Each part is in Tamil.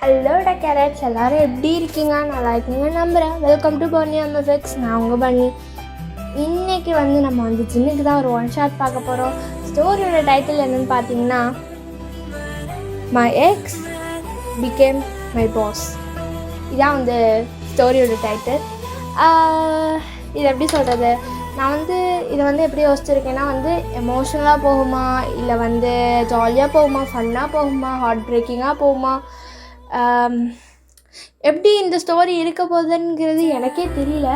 ஹலோடா கேரட்ஸ், எல்லோரும் எப்படி இருக்கீங்க? நல்லா இருக்கீங்க நம்புகிறேன். Welcome to Barni MFX. நான் உங்கள் பண்ணி. இன்றைக்கி நம்ம சின்னுக்கு தான் ஒரு ஒன் ஷாட் பார்க்க போகிறோம். ஸ்டோரியோட டைட்டில் என்னென்னு பார்த்தீங்கன்னா, my X became my boss. இதான் ஸ்டோரியோட டைட்டில். இது எப்படி சொல்கிறது, நான் இதை எப்படி யோசிச்சிருக்கேன்னா, எமோஷ்னலாக போகுமா, இல்லை ஜாலியாக போகுமா, ஃபன்னாக போகுமா, ஹார்ட் பிரேக்கிங்காக போகுமா, எப்படி இந்த ஸ்டோரி இருக்க போகுதுங்கிறது எனக்கே தெரியல.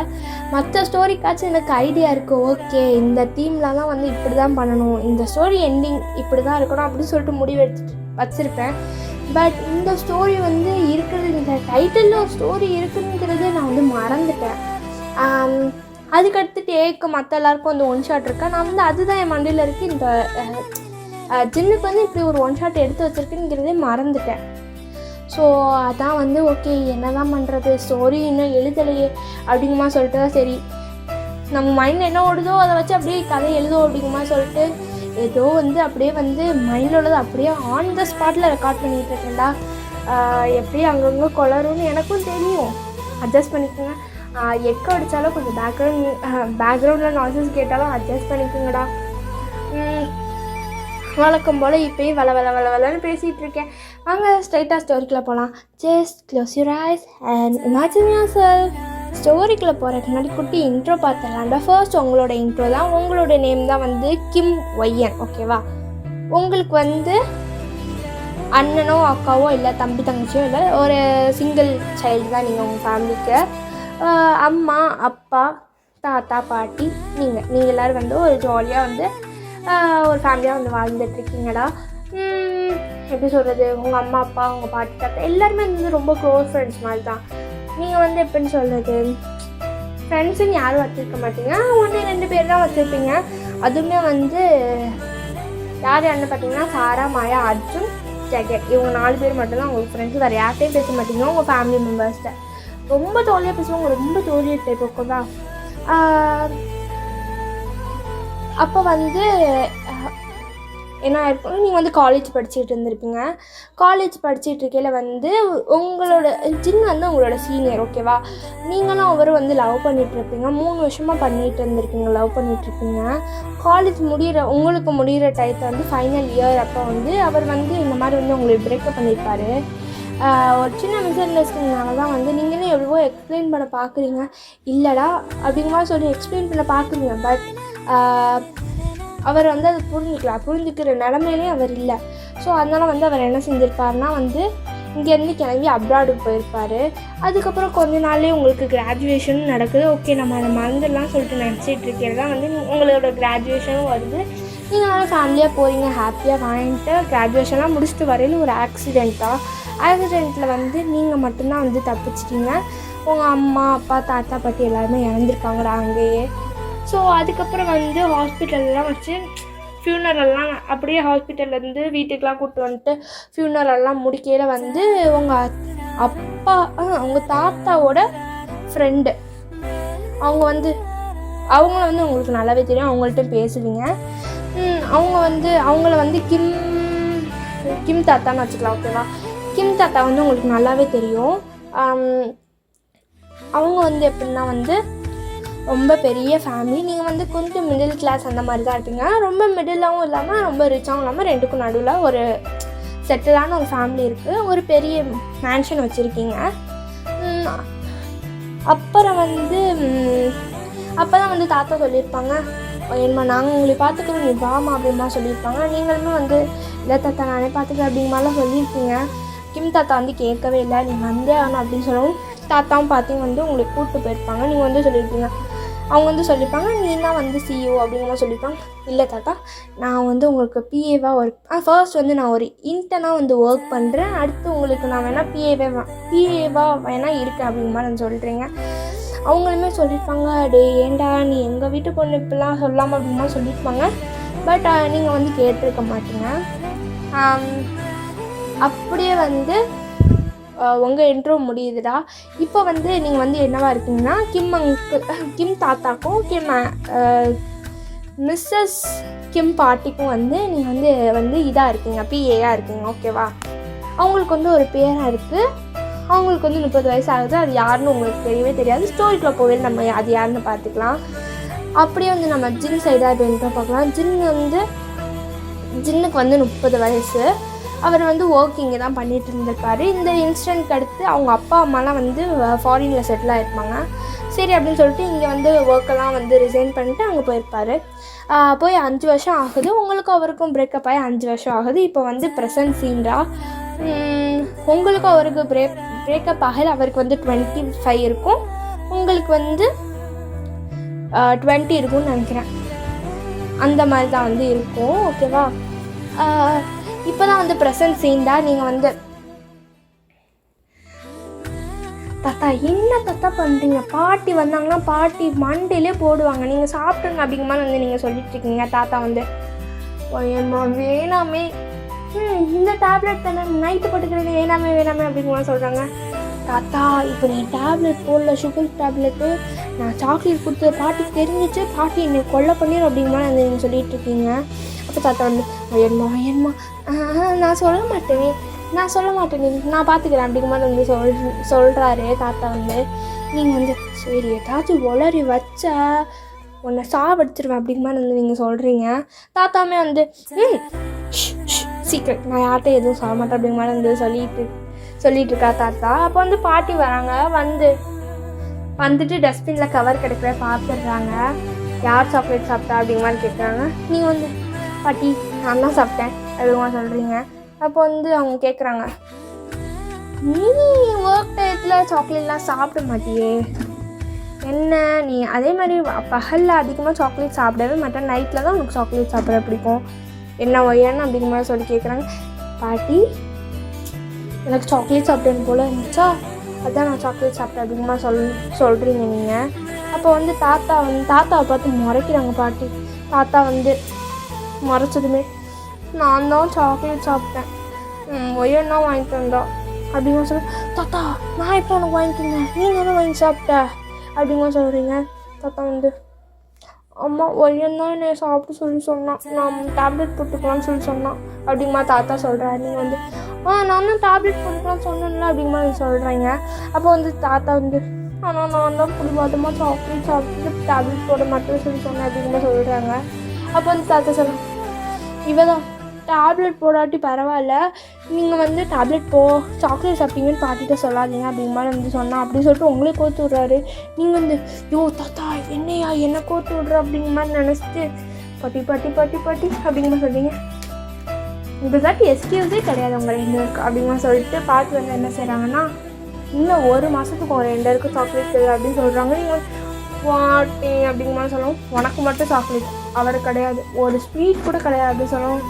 மற்ற ஸ்டோரிக்காச்சும் எனக்கு ஐடியா இருக்குது. ஓகே, இந்த தீமில் தான் இப்படி தான் பண்ணணும், இந்த ஸ்டோரி எண்டிங் இப்படி தான் இருக்கணும் அப்படின்னு சொல்லிட்டு முடிவு வச்சுருப்பேன். பட் இந்த ஸ்டோரி இருக்கிறது, இந்த டைட்டிலில் ஒரு ஸ்டோரி இருக்குதுங்கிறது நான் மறந்துட்டேன். அதுக்கடுத்துட்டு ஏக்கு மற்ற எல்லாருக்கும் ஒன் ஷாட் இருக்கா, நான் அதுதான் என் மண்டையில் இருக்குது. இந்த ஜின்னுக்கு இப்படி ஒரு ஒன் ஷாட் எடுத்து வச்சுருக்குங்கிறதே மறந்துட்டேன். ஸோ அதான் ஓகே, என்ன தான் பண்ணுறது, ஸ்டோரி இன்னும் எழுதலையே அப்படிங்குமா சொல்லிட்டு, சரி நம்ம மைண்டில் என்ன ஓடுதோ அதை வச்சு அப்படியே கதை எழுதும் அப்படிங்குமா சொல்லிட்டு ஏதோ அப்படியே மைண்டில் உள்ளது அப்படியே ஆன் த ஸ்பாட்டில் ரெக்கார்ட் பண்ணிகிட்டு இருக்கேன்டா. எப்படி அங்கங்கே கொளரும்னு எனக்கும் தெரியும், அட்ஜஸ்ட் பண்ணிக்கோங்க. எக்கோ அடித்தாலும் கொஞ்சம் பேக்ரவுண்டில் நாய்ஸஸ் கேட்டாலும் அட்ஜஸ்ட் பண்ணிக்கோங்கடா. வழக்கம் போல் இப்போயும் வளன்னு பேசிகிட்டு இருக்கேன். வாங்க ஸ்ட்ரைட்டாக ஸ்டோரிக்குள்ளே போகலாம். Just close your eyes and imagine yourself. ஸ்டோரிக்குள்ளே போகிறதுக்கு முன்னாடி குட்டி இன்ட்ரோ பார்த்துடலாம்டா. ஃபர்ஸ்ட் உங்களோட இன்ட்ரோ தான். உங்களோட நேம் தான் கிம் ஒய்யன், ஓகேவா? உங்களுக்கு அண்ணனோ அக்காவோ இல்லை, தம்பி தங்கச்சியோ இல்லை, ஒரு சிங்கிள் சைல்டு தான் நீங்கள் உங்கள் ஃபேமிலிக்கு. அம்மா அப்பா தாத்தா பாட்டி நீங்கள் எல்லோரும் ஒரு ஜாலியாக ஒரு ஃபேமிலியாக வாழ்ந்துட்டுருக்கீங்கடா. எப்படி சொல்கிறது, உங்கள் அம்மா அப்பா உங்கள் பாட்டி தாத்தா எல்லாருமே ரொம்ப க்ளோஸ் ஃப்ரெண்ட்ஸ் மாதிரி தான். நீங்கள் எப்படின்னு சொல்கிறது, ஃப்ரெண்ட்ஸுன்னு யாரும் வச்சுருக்க மாட்டீங்க, 1-2 பேர் தான் வச்சுருப்பீங்க. அதுவுமே யார் யாருன்னு பார்த்தீங்கன்னா, சாரா, மாயா, அர்ஜுன், ஜெகன், இவங்க 4 பேர் மட்டும்தான் உங்களுக்கு ஃப்ரெண்ட்ஸ். வேறு யார்கிட்டையும் பேச மாட்டீங்க. உங்கள் ஃபேமிலி மெம்பர்ஸ்கிட்ட ரொம்ப ஜாலியாக பேசுவாங்க, ரொம்ப ஜோலியாக டைப் ஓகேவா? அப்போ என்ன ஆயிருக்கும், நீங்கள் காலேஜ் படிச்சுட்டு இருந்திருப்பீங்க. காலேஜ் படிச்சுட்டு இருக்கையில் உங்களோட ஜின் உங்களோட சீனியர், ஓகேவா? நீங்களும் அவர் லவ் பண்ணிகிட்ருப்பீங்க. 3 வருஷமாக பண்ணிகிட்டு இருந்திருப்பீங்க, லவ் பண்ணிகிட்ருப்பீங்க. காலேஜ் உங்களுக்கு முடிகிற டயத்தை ஃபைனல் இயர் அப்போ அவர் இந்த மாதிரி உங்களுக்கு பிரேக்கப் பண்ணியிருப்பார். ஒரு சின்ன மிஸ் அண்டர்ஸ்டாண்டிங்னால தான் நீங்களே எவ்வளவோ எக்ஸ்பிளைன் பண்ண பார்க்குறீங்க, இல்லைடா அப்படிங்கிற மாதிரி சொல்லி எக்ஸ்பிளைன் பண்ண பார்க்குறீங்க. பட் அவர் அதை புரிஞ்சுக்கிற நிலமையிலே அவர் இல்லை. ஸோ அதனால் அவர் என்ன செஞ்சுருப்பாருனா இங்கேருந்து கிளம்பி அப்ராடுக்கு போயிருப்பார். அதுக்கப்புறம் கொஞ்ச நாள்லேயே உங்களுக்கு கிராஜுவேஷன் நடக்குது. ஓகே, நம்ம அதை மறந்துடலாம் சொல்லிட்டு நினச்சிட்டு இருக்கிறது தான் உங்களோட கிராஜுவேஷனும் வருது. நீங்கள் நல்லா ஃபேமிலியாக போகிறீங்க, ஹாப்பியாக வாங்கிட்டு கிராஜுவேஷன்லாம் முடிச்சுட்டு வரையில் ஒரு ஆக்சிடெண்ட்டில் நீங்கள் மட்டும்தான் தப்பிச்சிட்டிங்க. உங்கள் அம்மா அப்பா தாத்தா பாட்டி எல்லாருமே இறந்துருக்காங்கடா அங்கேயே. ஸோ அதுக்கப்புறம் ஹாஸ்பிட்டல்லாம் வச்சு ஃப்யூனரெல்லாம் அப்படியே ஹாஸ்பிட்டல்லேருந்து வீட்டுக்கெலாம் கூப்பிட்டு வந்துட்டு ஃப்யூனரெல்லாம் முடிக்கையில் உங்கள் அப்பா உங்கள் தாத்தாவோட ஃப்ரெண்டு அவங்க அவங்கள உங்களுக்கு நல்லாவே தெரியும், அவங்கள்ட்ட பேசுவீங்க. அவங்க அவங்கள கிம் தாத்தான்னு வச்சுக்கலாம், ஓகேவா? கிம் தாத்தா உங்களுக்கு நல்லாவே தெரியும். அவங்க எப்படின்னா ரொம்ப பெரிய ஃபேமிலி. நீங்கள் கொஞ்சம் மிடில் கிளாஸ் அந்த மாதிரி தான் இருப்பீங்க. ரொம்ப மிடிலாகவும் இல்லாமல் ரொம்ப ரிச்சாகவும் இல்லாமல், ரெண்டுக்கும் நடுவில் ஒரு செட்டிலான ஒரு ஃபேமிலி இருக்குது. ஒரு பெரிய மேன்ஷன் வச்சுருக்கீங்க. அப்புறம் அப்போ தான் தாத்தா சொல்லியிருப்பாங்க, என்னம்மா நாங்கள் உங்களை பார்த்துக்கிறோம், நீ வாமா அப்படிமா சொல்லியிருப்பாங்க. நீங்களுமே இல்லை தாத்தா நானே பார்த்துக்கிறேன் அப்படிங்க மாதிரிலாம் சொல்லியிருப்பீங்க. கிம் தாத்தா கேட்கவே இல்லை, நீ வந்தே ஆகணும் அப்படின்னு சொல்லவும் தாத்தாவும் பார்த்தீங்க உங்களுக்கு கூப்பிட்டு போயிருப்பாங்க. நீங்கள் சொல்லியிருப்பீங்க, அவங்க சொல்லியிருப்பாங்க நீ தான் சிஇஓ அப்படிங்கிற சொல்லியிருப்பாங்க. இல்லை தாத்தா, நான் உங்களுக்கு பிஏவாக ஒர்க் ஃபர்ஸ்ட் நான் ஒரு இன்டர்னாக ஒர்க் பண்ணுறேன், அடுத்து உங்களுக்கு நான் வேணால் பிஏவாக வேணால் இருக்கேன் அப்படிங்கிற மாதிரி நான் சொல்கிறேங்க. அவங்களுமே சொல்லியிருப்பாங்க, டே ஏண்டா நீ எங்கள் வீட்டு பொண்ணு இப்படிலாம் சொல்லாமல் அப்படிமா சொல்லியிருப்பாங்க. பட் நீங்கள் கேட்டிருக்க மாட்டீங்க. அப்படியே உங்கள் இன்ட்ரோ முடியுதுடா. இப்போ நீங்கள் என்னவா இருக்கீங்கன்னா, கிம் தாத்தாக்கும் மிஸ்ஸஸ் கிம் பாட்டிக்கும் நீங்கள் இதாக இருக்கீங்க, பிஏயாக இருக்கீங்க, ஓகேவா? அவங்களுக்கு வந்து ஒரு பேரன் இருக்குது. அவங்களுக்கு வந்து 30 வயசு ஆகுது. அது யாருன்னு உங்களுக்கு தெரியவே தெரியாது. ஸ்டோரிக்குள்ளே போவே நம்ம அது யாருன்னு பார்த்துக்கலாம். அப்படியே வந்து நம்ம ஜின் சைடாக அப்படின்னு பார்க்கலாம். ஜின்னுக்கு வந்து 30 வயசு. அவர் வந்து ஒர்க்கிங்கு தான் பண்ணிகிட்டு இருந்திருப்பார். இந்த இன்சிடென்ட்க்கு அடுத்து அவங்க அப்பா அம்மாலாம் வந்து ஃபாரினில் செட்டில் ஆகிருப்பாங்க. சரி அப்படின்னு சொல்லிட்டு இங்கே வந்து ஒர்க்கெல்லாம் வந்து ரிசைன் பண்ணிட்டு அங்கே போயிருப்பார். போய் 5 வருஷம் ஆகுது. உங்களுக்கும் அவருக்கும் பிரேக்கப் ஆகி 5 வருஷம் ஆகுது. இப்போ வந்து ப்ரெசன்ட் சீன்டா உங்களுக்கும் அவருக்கு பிரேக்கப் ஆகல. அவருக்கு வந்து 25 இருக்கும், உங்களுக்கு வந்து 20 இருக்கும்னு நினைக்கிறேன். அந்த மாதிரி தான் வந்து இருக்கும். ஓகேவா? இப்போ தான் வந்து ப்ரெசன்ட் சீன் தான். நீங்கள் வந்து தாத்தா என்ன தாத்தா பண்ணுறீங்க? பாட்டி வந்தாங்கன்னா பாட்டி மண்டையிலே போடுவாங்க. நீங்கள் சாப்பிட்டுங்க அப்படிங்கிற மாதிரி வந்து நீங்கள் சொல்லிட்டுருக்கீங்க. தாத்தா வந்து ஏம்மா வேணாமே, இந்த டேப்லெட் தானே நைட்டு போட்டுக்கிறது, வேணாமே அப்படிங்கிற மாதிரி சொல்கிறாங்க. தாத்தா இப்போ நீ டேப்லெட் போடல, சுகர் டேப்லெட்டு, நான் சாக்லேட் கொடுத்து பாட்டிக்கு தெரிஞ்சிச்சு, பாட்டி என்னை கொல்லை பண்ணிடும் அப்படிங்கிற மாதிரி வந்து நீங்கள் சொல்லிகிட்டு இருக்கீங்க. அப்போ தாத்தா வந்து ஏன்மா நான் சொல்ல மாட்டேன் நான் பார்த்துக்கிறேன் அப்படிங்கிற மாதிரி வந்து சொல்கிறாரு தாத்தா வந்து. நீங்கள் வந்து சரி ஏதாச்சும் உளறி வச்சா உன்னை சாவடிச்சிருவேன் அப்படிங்கிற மாதிரி வந்து நீங்கள் சொல்கிறீங்க. தாத்தாவுமே வந்து சீக்கிரம் நான் யார்கிட்ட எதுவும் சொல்ல மாட்டேன் அப்படிங்கிற மாதிரி வந்து சொல்லிட்டு இருக்கா தாத்தா. அப்போ வந்து பாட்டி வராங்க. வந்துட்டு டஸ்ட்பினில் கவர் கிடைக்கல பார்த்துடுறாங்க. யார் சாக்லேட் சாப்பிட்டா அப்படிங்கிற மாதிரி கேட்குறாங்க. நீங்கள் வந்து பாட்டி நான் தான் சாப்பிட்டேன் அப்படிங்கிற மாதிரி சொல்கிறீங்க. அப்போ வந்து அவங்க கேட்குறாங்க, நீ ஒர்க் டயத்தில் சாக்லேட்லாம் சாப்பிட மாட்டியே, என்ன நீ அதே மாதிரி பகலில் அதிகமாக சாக்லேட் சாப்பிடவே மாட்டேன், நைட்டில் தான் உனக்கு சாக்லேட் சாப்பிட பிடிக்கும், என்ன ஒய்யான்னு அப்படிங்கிற மாதிரி சொல்லி கேட்குறாங்க. பாட்டி எனக்கு சாக்லேட் சாப்பிட்டேன்னு போல் இருந்துச்சா, அதுதான் நான் சாக்லேட் சாப்பிட்டேன் அப்படிங்கிற மாதிரி சொல்கிறீங்க நீங்கள். அப்போ வந்து தாத்தாவை பார்த்து முறைக்கிறாங்க பாட்டி. தாத்தா வந்து முறைச்சதுமே நான் தான் சாக்லேட் சாப்பிட்டேன், ஒய்யன்னா வாங்கிட்டு வந்தா அப்படிங்கிற சொல்லி, தாத்தா நான் இப்போ உனக்கு வாங்கிட்டு இருந்தேன், நீ தானே வாங்கி சாப்பிட்ட அப்படிங்கிற சொல்கிறீங்க. தாத்தா வந்து அம்மா ஒய்யந்தான் என்னை சாப்பிட்டு சொல்லி சொன்னான், நான் டேப்லெட் போட்டுக்கலான்னு சொல்லி சொன்னான் அப்படிங்கம்மா தாத்தா சொல்கிறாரு. நீங்கள் வந்து நானும் டேப்லெட் போட்டுக்கலான்னு சொன்னேன்ல அப்படிங்கிற மாதிரி சொல்கிறீங்க. அப்போ வந்து தாத்தா வந்து ஆனால் நான் தான் புடிவாதமாக சாக்லேட் சாப்பிட்டு டேப்லெட் போட மாட்டேன்னு சொல்லி சொன்னேன் அப்படிங்கிற மாதிரி சொல்கிறாங்க. அப்போ வந்து தாத்தா சொல்கிறேன், இவதான் டேப்லெட் போடாட்டி பரவாயில்ல, நீங்கள் வந்து டேப்லெட் சாக்லேட் சாப்பிட்டீங்கன்னு பாட்டிகிட்ட சொல்லாதீங்க அப்படிங்கிற மாதிரி வந்து சொன்னால் அப்படின்னு சொல்லிட்டு உங்களே கோத்து விட்றாரு. நீங்கள் வந்து தாத்தா என்னையா என்ன கோத்து விட்ற அப்படிங்கிற மாதிரி நினச்சிட்டு பாட்டி பாட்டி பாட்டி பாட்டி அப்படிங்கிற மாதிரி சொல்கிறீங்க. இப்போதாட்டி எஸ்கியூஸே கிடையாது உங்கள் 2 பேருக்கு அப்படிங்கிற சொல்லிட்டு பாட்டி வந்து என்ன செய்கிறாங்கன்னா, இன்னும் 1 மாதத்துக்கு உங்கள் 2 பேருக்கு சாக்லேட் செய்யுது அப்படின்னு சொல்கிறாங்க. நீங்கள் வாட்டே அப்படிங்கிற மாதிரி சொல்லவும், உனக்கு மட்டும் சாக்லேட் அவருக்கு கிடையாது, ஒரு ஸ்வீட் கூட கிடையாது அப்படின்னு சொல்லவும்,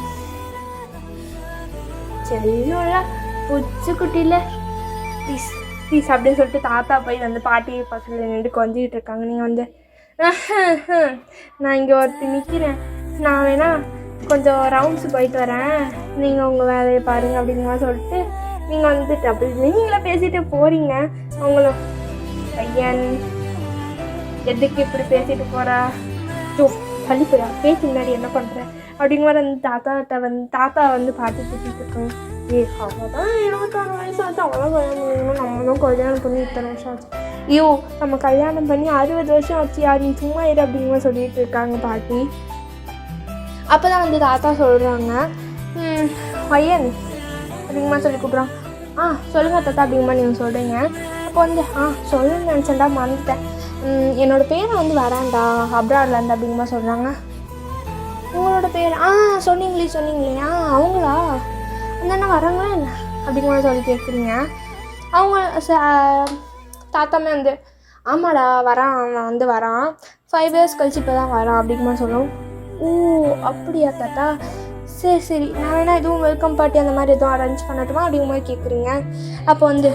சரி இன்னும்ல புச்சுக்குட்டியில் ப்ளீஸ் அப்படின்னு சொல்லிட்டு தாத்தா போய் வந்து பாட்டி பக்கத்தில் நின்று கொஞ்சிக்கிட்டு இருக்காங்க. நீங்கள் வந்து நான் இங்கே ஒருத்தி நிற்கிறேன், நான் வேணா கொஞ்சம் ரவுண்ட்ஸு போயிட்டு வரேன், நீங்கள் உங்கள் வேலையை பாருங்கள் அப்படிங்கிற மாதிரி சொல்லிட்டு நீங்கள் வந்து நீங்களே பேசிகிட்டு போகிறீங்க. அவங்கள பையன் எதுக்கு இப்படி பேசிட்டு போகிறா, பள்ளி போயா பேசி முன்னாடி என்ன பண்ணுறேன் அப்படிங்கிற மாதிரி வந்து தாத்தா வந்து பாட்டி திட்டிகிட்டு இருக்கோம். அவள் தான் 26 வயசு ஆச்சு, அவள் தான் கல்யாணம் பண்ணணும், நம்ம தான் கல்யாணம் பண்ணி இத்தனை வருஷம் ஆச்சு, நம்ம கல்யாணம் பண்ணி 60 வருஷம் ஆச்சு, யார் நீ சும்மா இரு அப்படிங்கிற மாதிரி சொல்லிட்டு இருக்காங்க பாட்டி. அப்போ தான் வந்து தாத்தா சொல்கிறாங்க, பையன் அப்படிங்கிற மாதிரி சொல்லி கூப்பிட்றாங்க. சொல்லுங்கள் தாத்தா அப்படிங்கிற மாதிரி நீங்கள் சொல்கிறீங்க. அப்போ வந்து சொல்லுன்னு நினச்சேன்டா மறந்துட்டேன், என்னோடய பேரை வந்து வரான்டா அப்ராட்லேருந்து அப்படிங்கிற மாதிரி சொல்கிறாங்க. உங்களோட பேர் சொன்னீங்களே அவங்களா அந்த அண்ணா வராங்களா என்ன அப்படிங்கிற மாதிரி சொல்லி கேட்குறீங்க. அவங்க தாத்தாமே வந்து ஆமாடா வரான், அவன் வந்து வரான் 5 years கழிச்சு இப்போ தான் வரான் அப்படிங்கிற மாதிரி சொல்லணும். அப்படியா தாத்தா, சரி நான் வேணா எதுவும் வெல்கம் பார்ட்டி அந்த மாதிரி எதுவும் அரேஞ்ச் பண்ணட்டுமா அப்படிங்கிற மாதிரி கேட்குறீங்க. அப்போ வந்து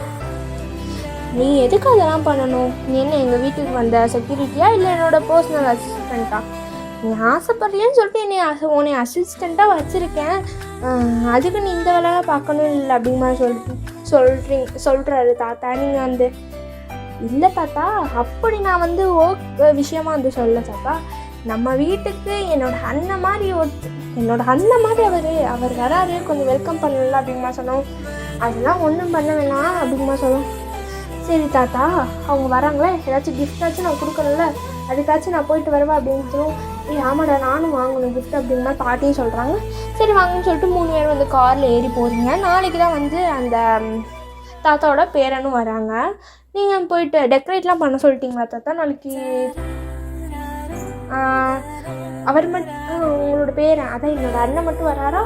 நீ எதுக்கு அதெல்லாம் பண்ணணும், நீ என்ன எங்கள் வீட்டுக்கு வந்த செக்யூரிட்டியா இல்லை என்னோடய பர்சனல் அசிஸ்டண்ட்டா, நீ ஆசைப்படலேன்னு சொல்லிட்டு உன்னை அசிஸ்டண்ட்டாக வச்சுருக்கேன், அதுக்கு நீ இந்த வேலைலாம் பார்க்கணும் இல்லை அப்படிங்கிற மாதிரி சொல்கிறாரு தாத்தா. நீங்கள் வந்து இல்லை தாத்தா அப்படி நான் வந்து விஷயமா வந்து சொல்ல தாத்தா, நம்ம வீட்டுக்கு என்னோட அண்ணன் மாதிரி அவர் வராரு, கொஞ்சம் வெல்கம் பண்ணல அப்படிங்கிற மாதிரி சொன்னோம். அதெல்லாம் ஒன்றும் பண்ண வேணாம் அப்படிங்கமா சொல்லுவோம். சரி தாத்தா, அவங்க வராங்களே, ஏதாச்சும் கிஃப்டாச்சும் நான் கொடுக்கணும்ல, அதுக்காச்சும் நான் போயிட்டு வருவேன் அப்படின்னு சொல்லுவோம். ஆமாடா நானும் வாங்கணும் கிஃப்ட் அப்படிங்கிற மாதிரி பாட்டியும் சொல்கிறாங்க. சரி வாங்கன்னு சொல்லிட்டு 3 பேர் வந்து காரில் ஏறி போகிறீங்க. நாளைக்கு தான் வந்து அந்த தாத்தாவோட பேரனும் வராங்க. நீங்கள் போயிட்டு டெக்கரேட்லாம் பண்ண சொல்லிட்டீங்களா தாத்தா? நாளைக்கு அவர் மட்டும் உங்களோட பேரன், அதான் என்னோட அண்ணன் மட்டும் வராரா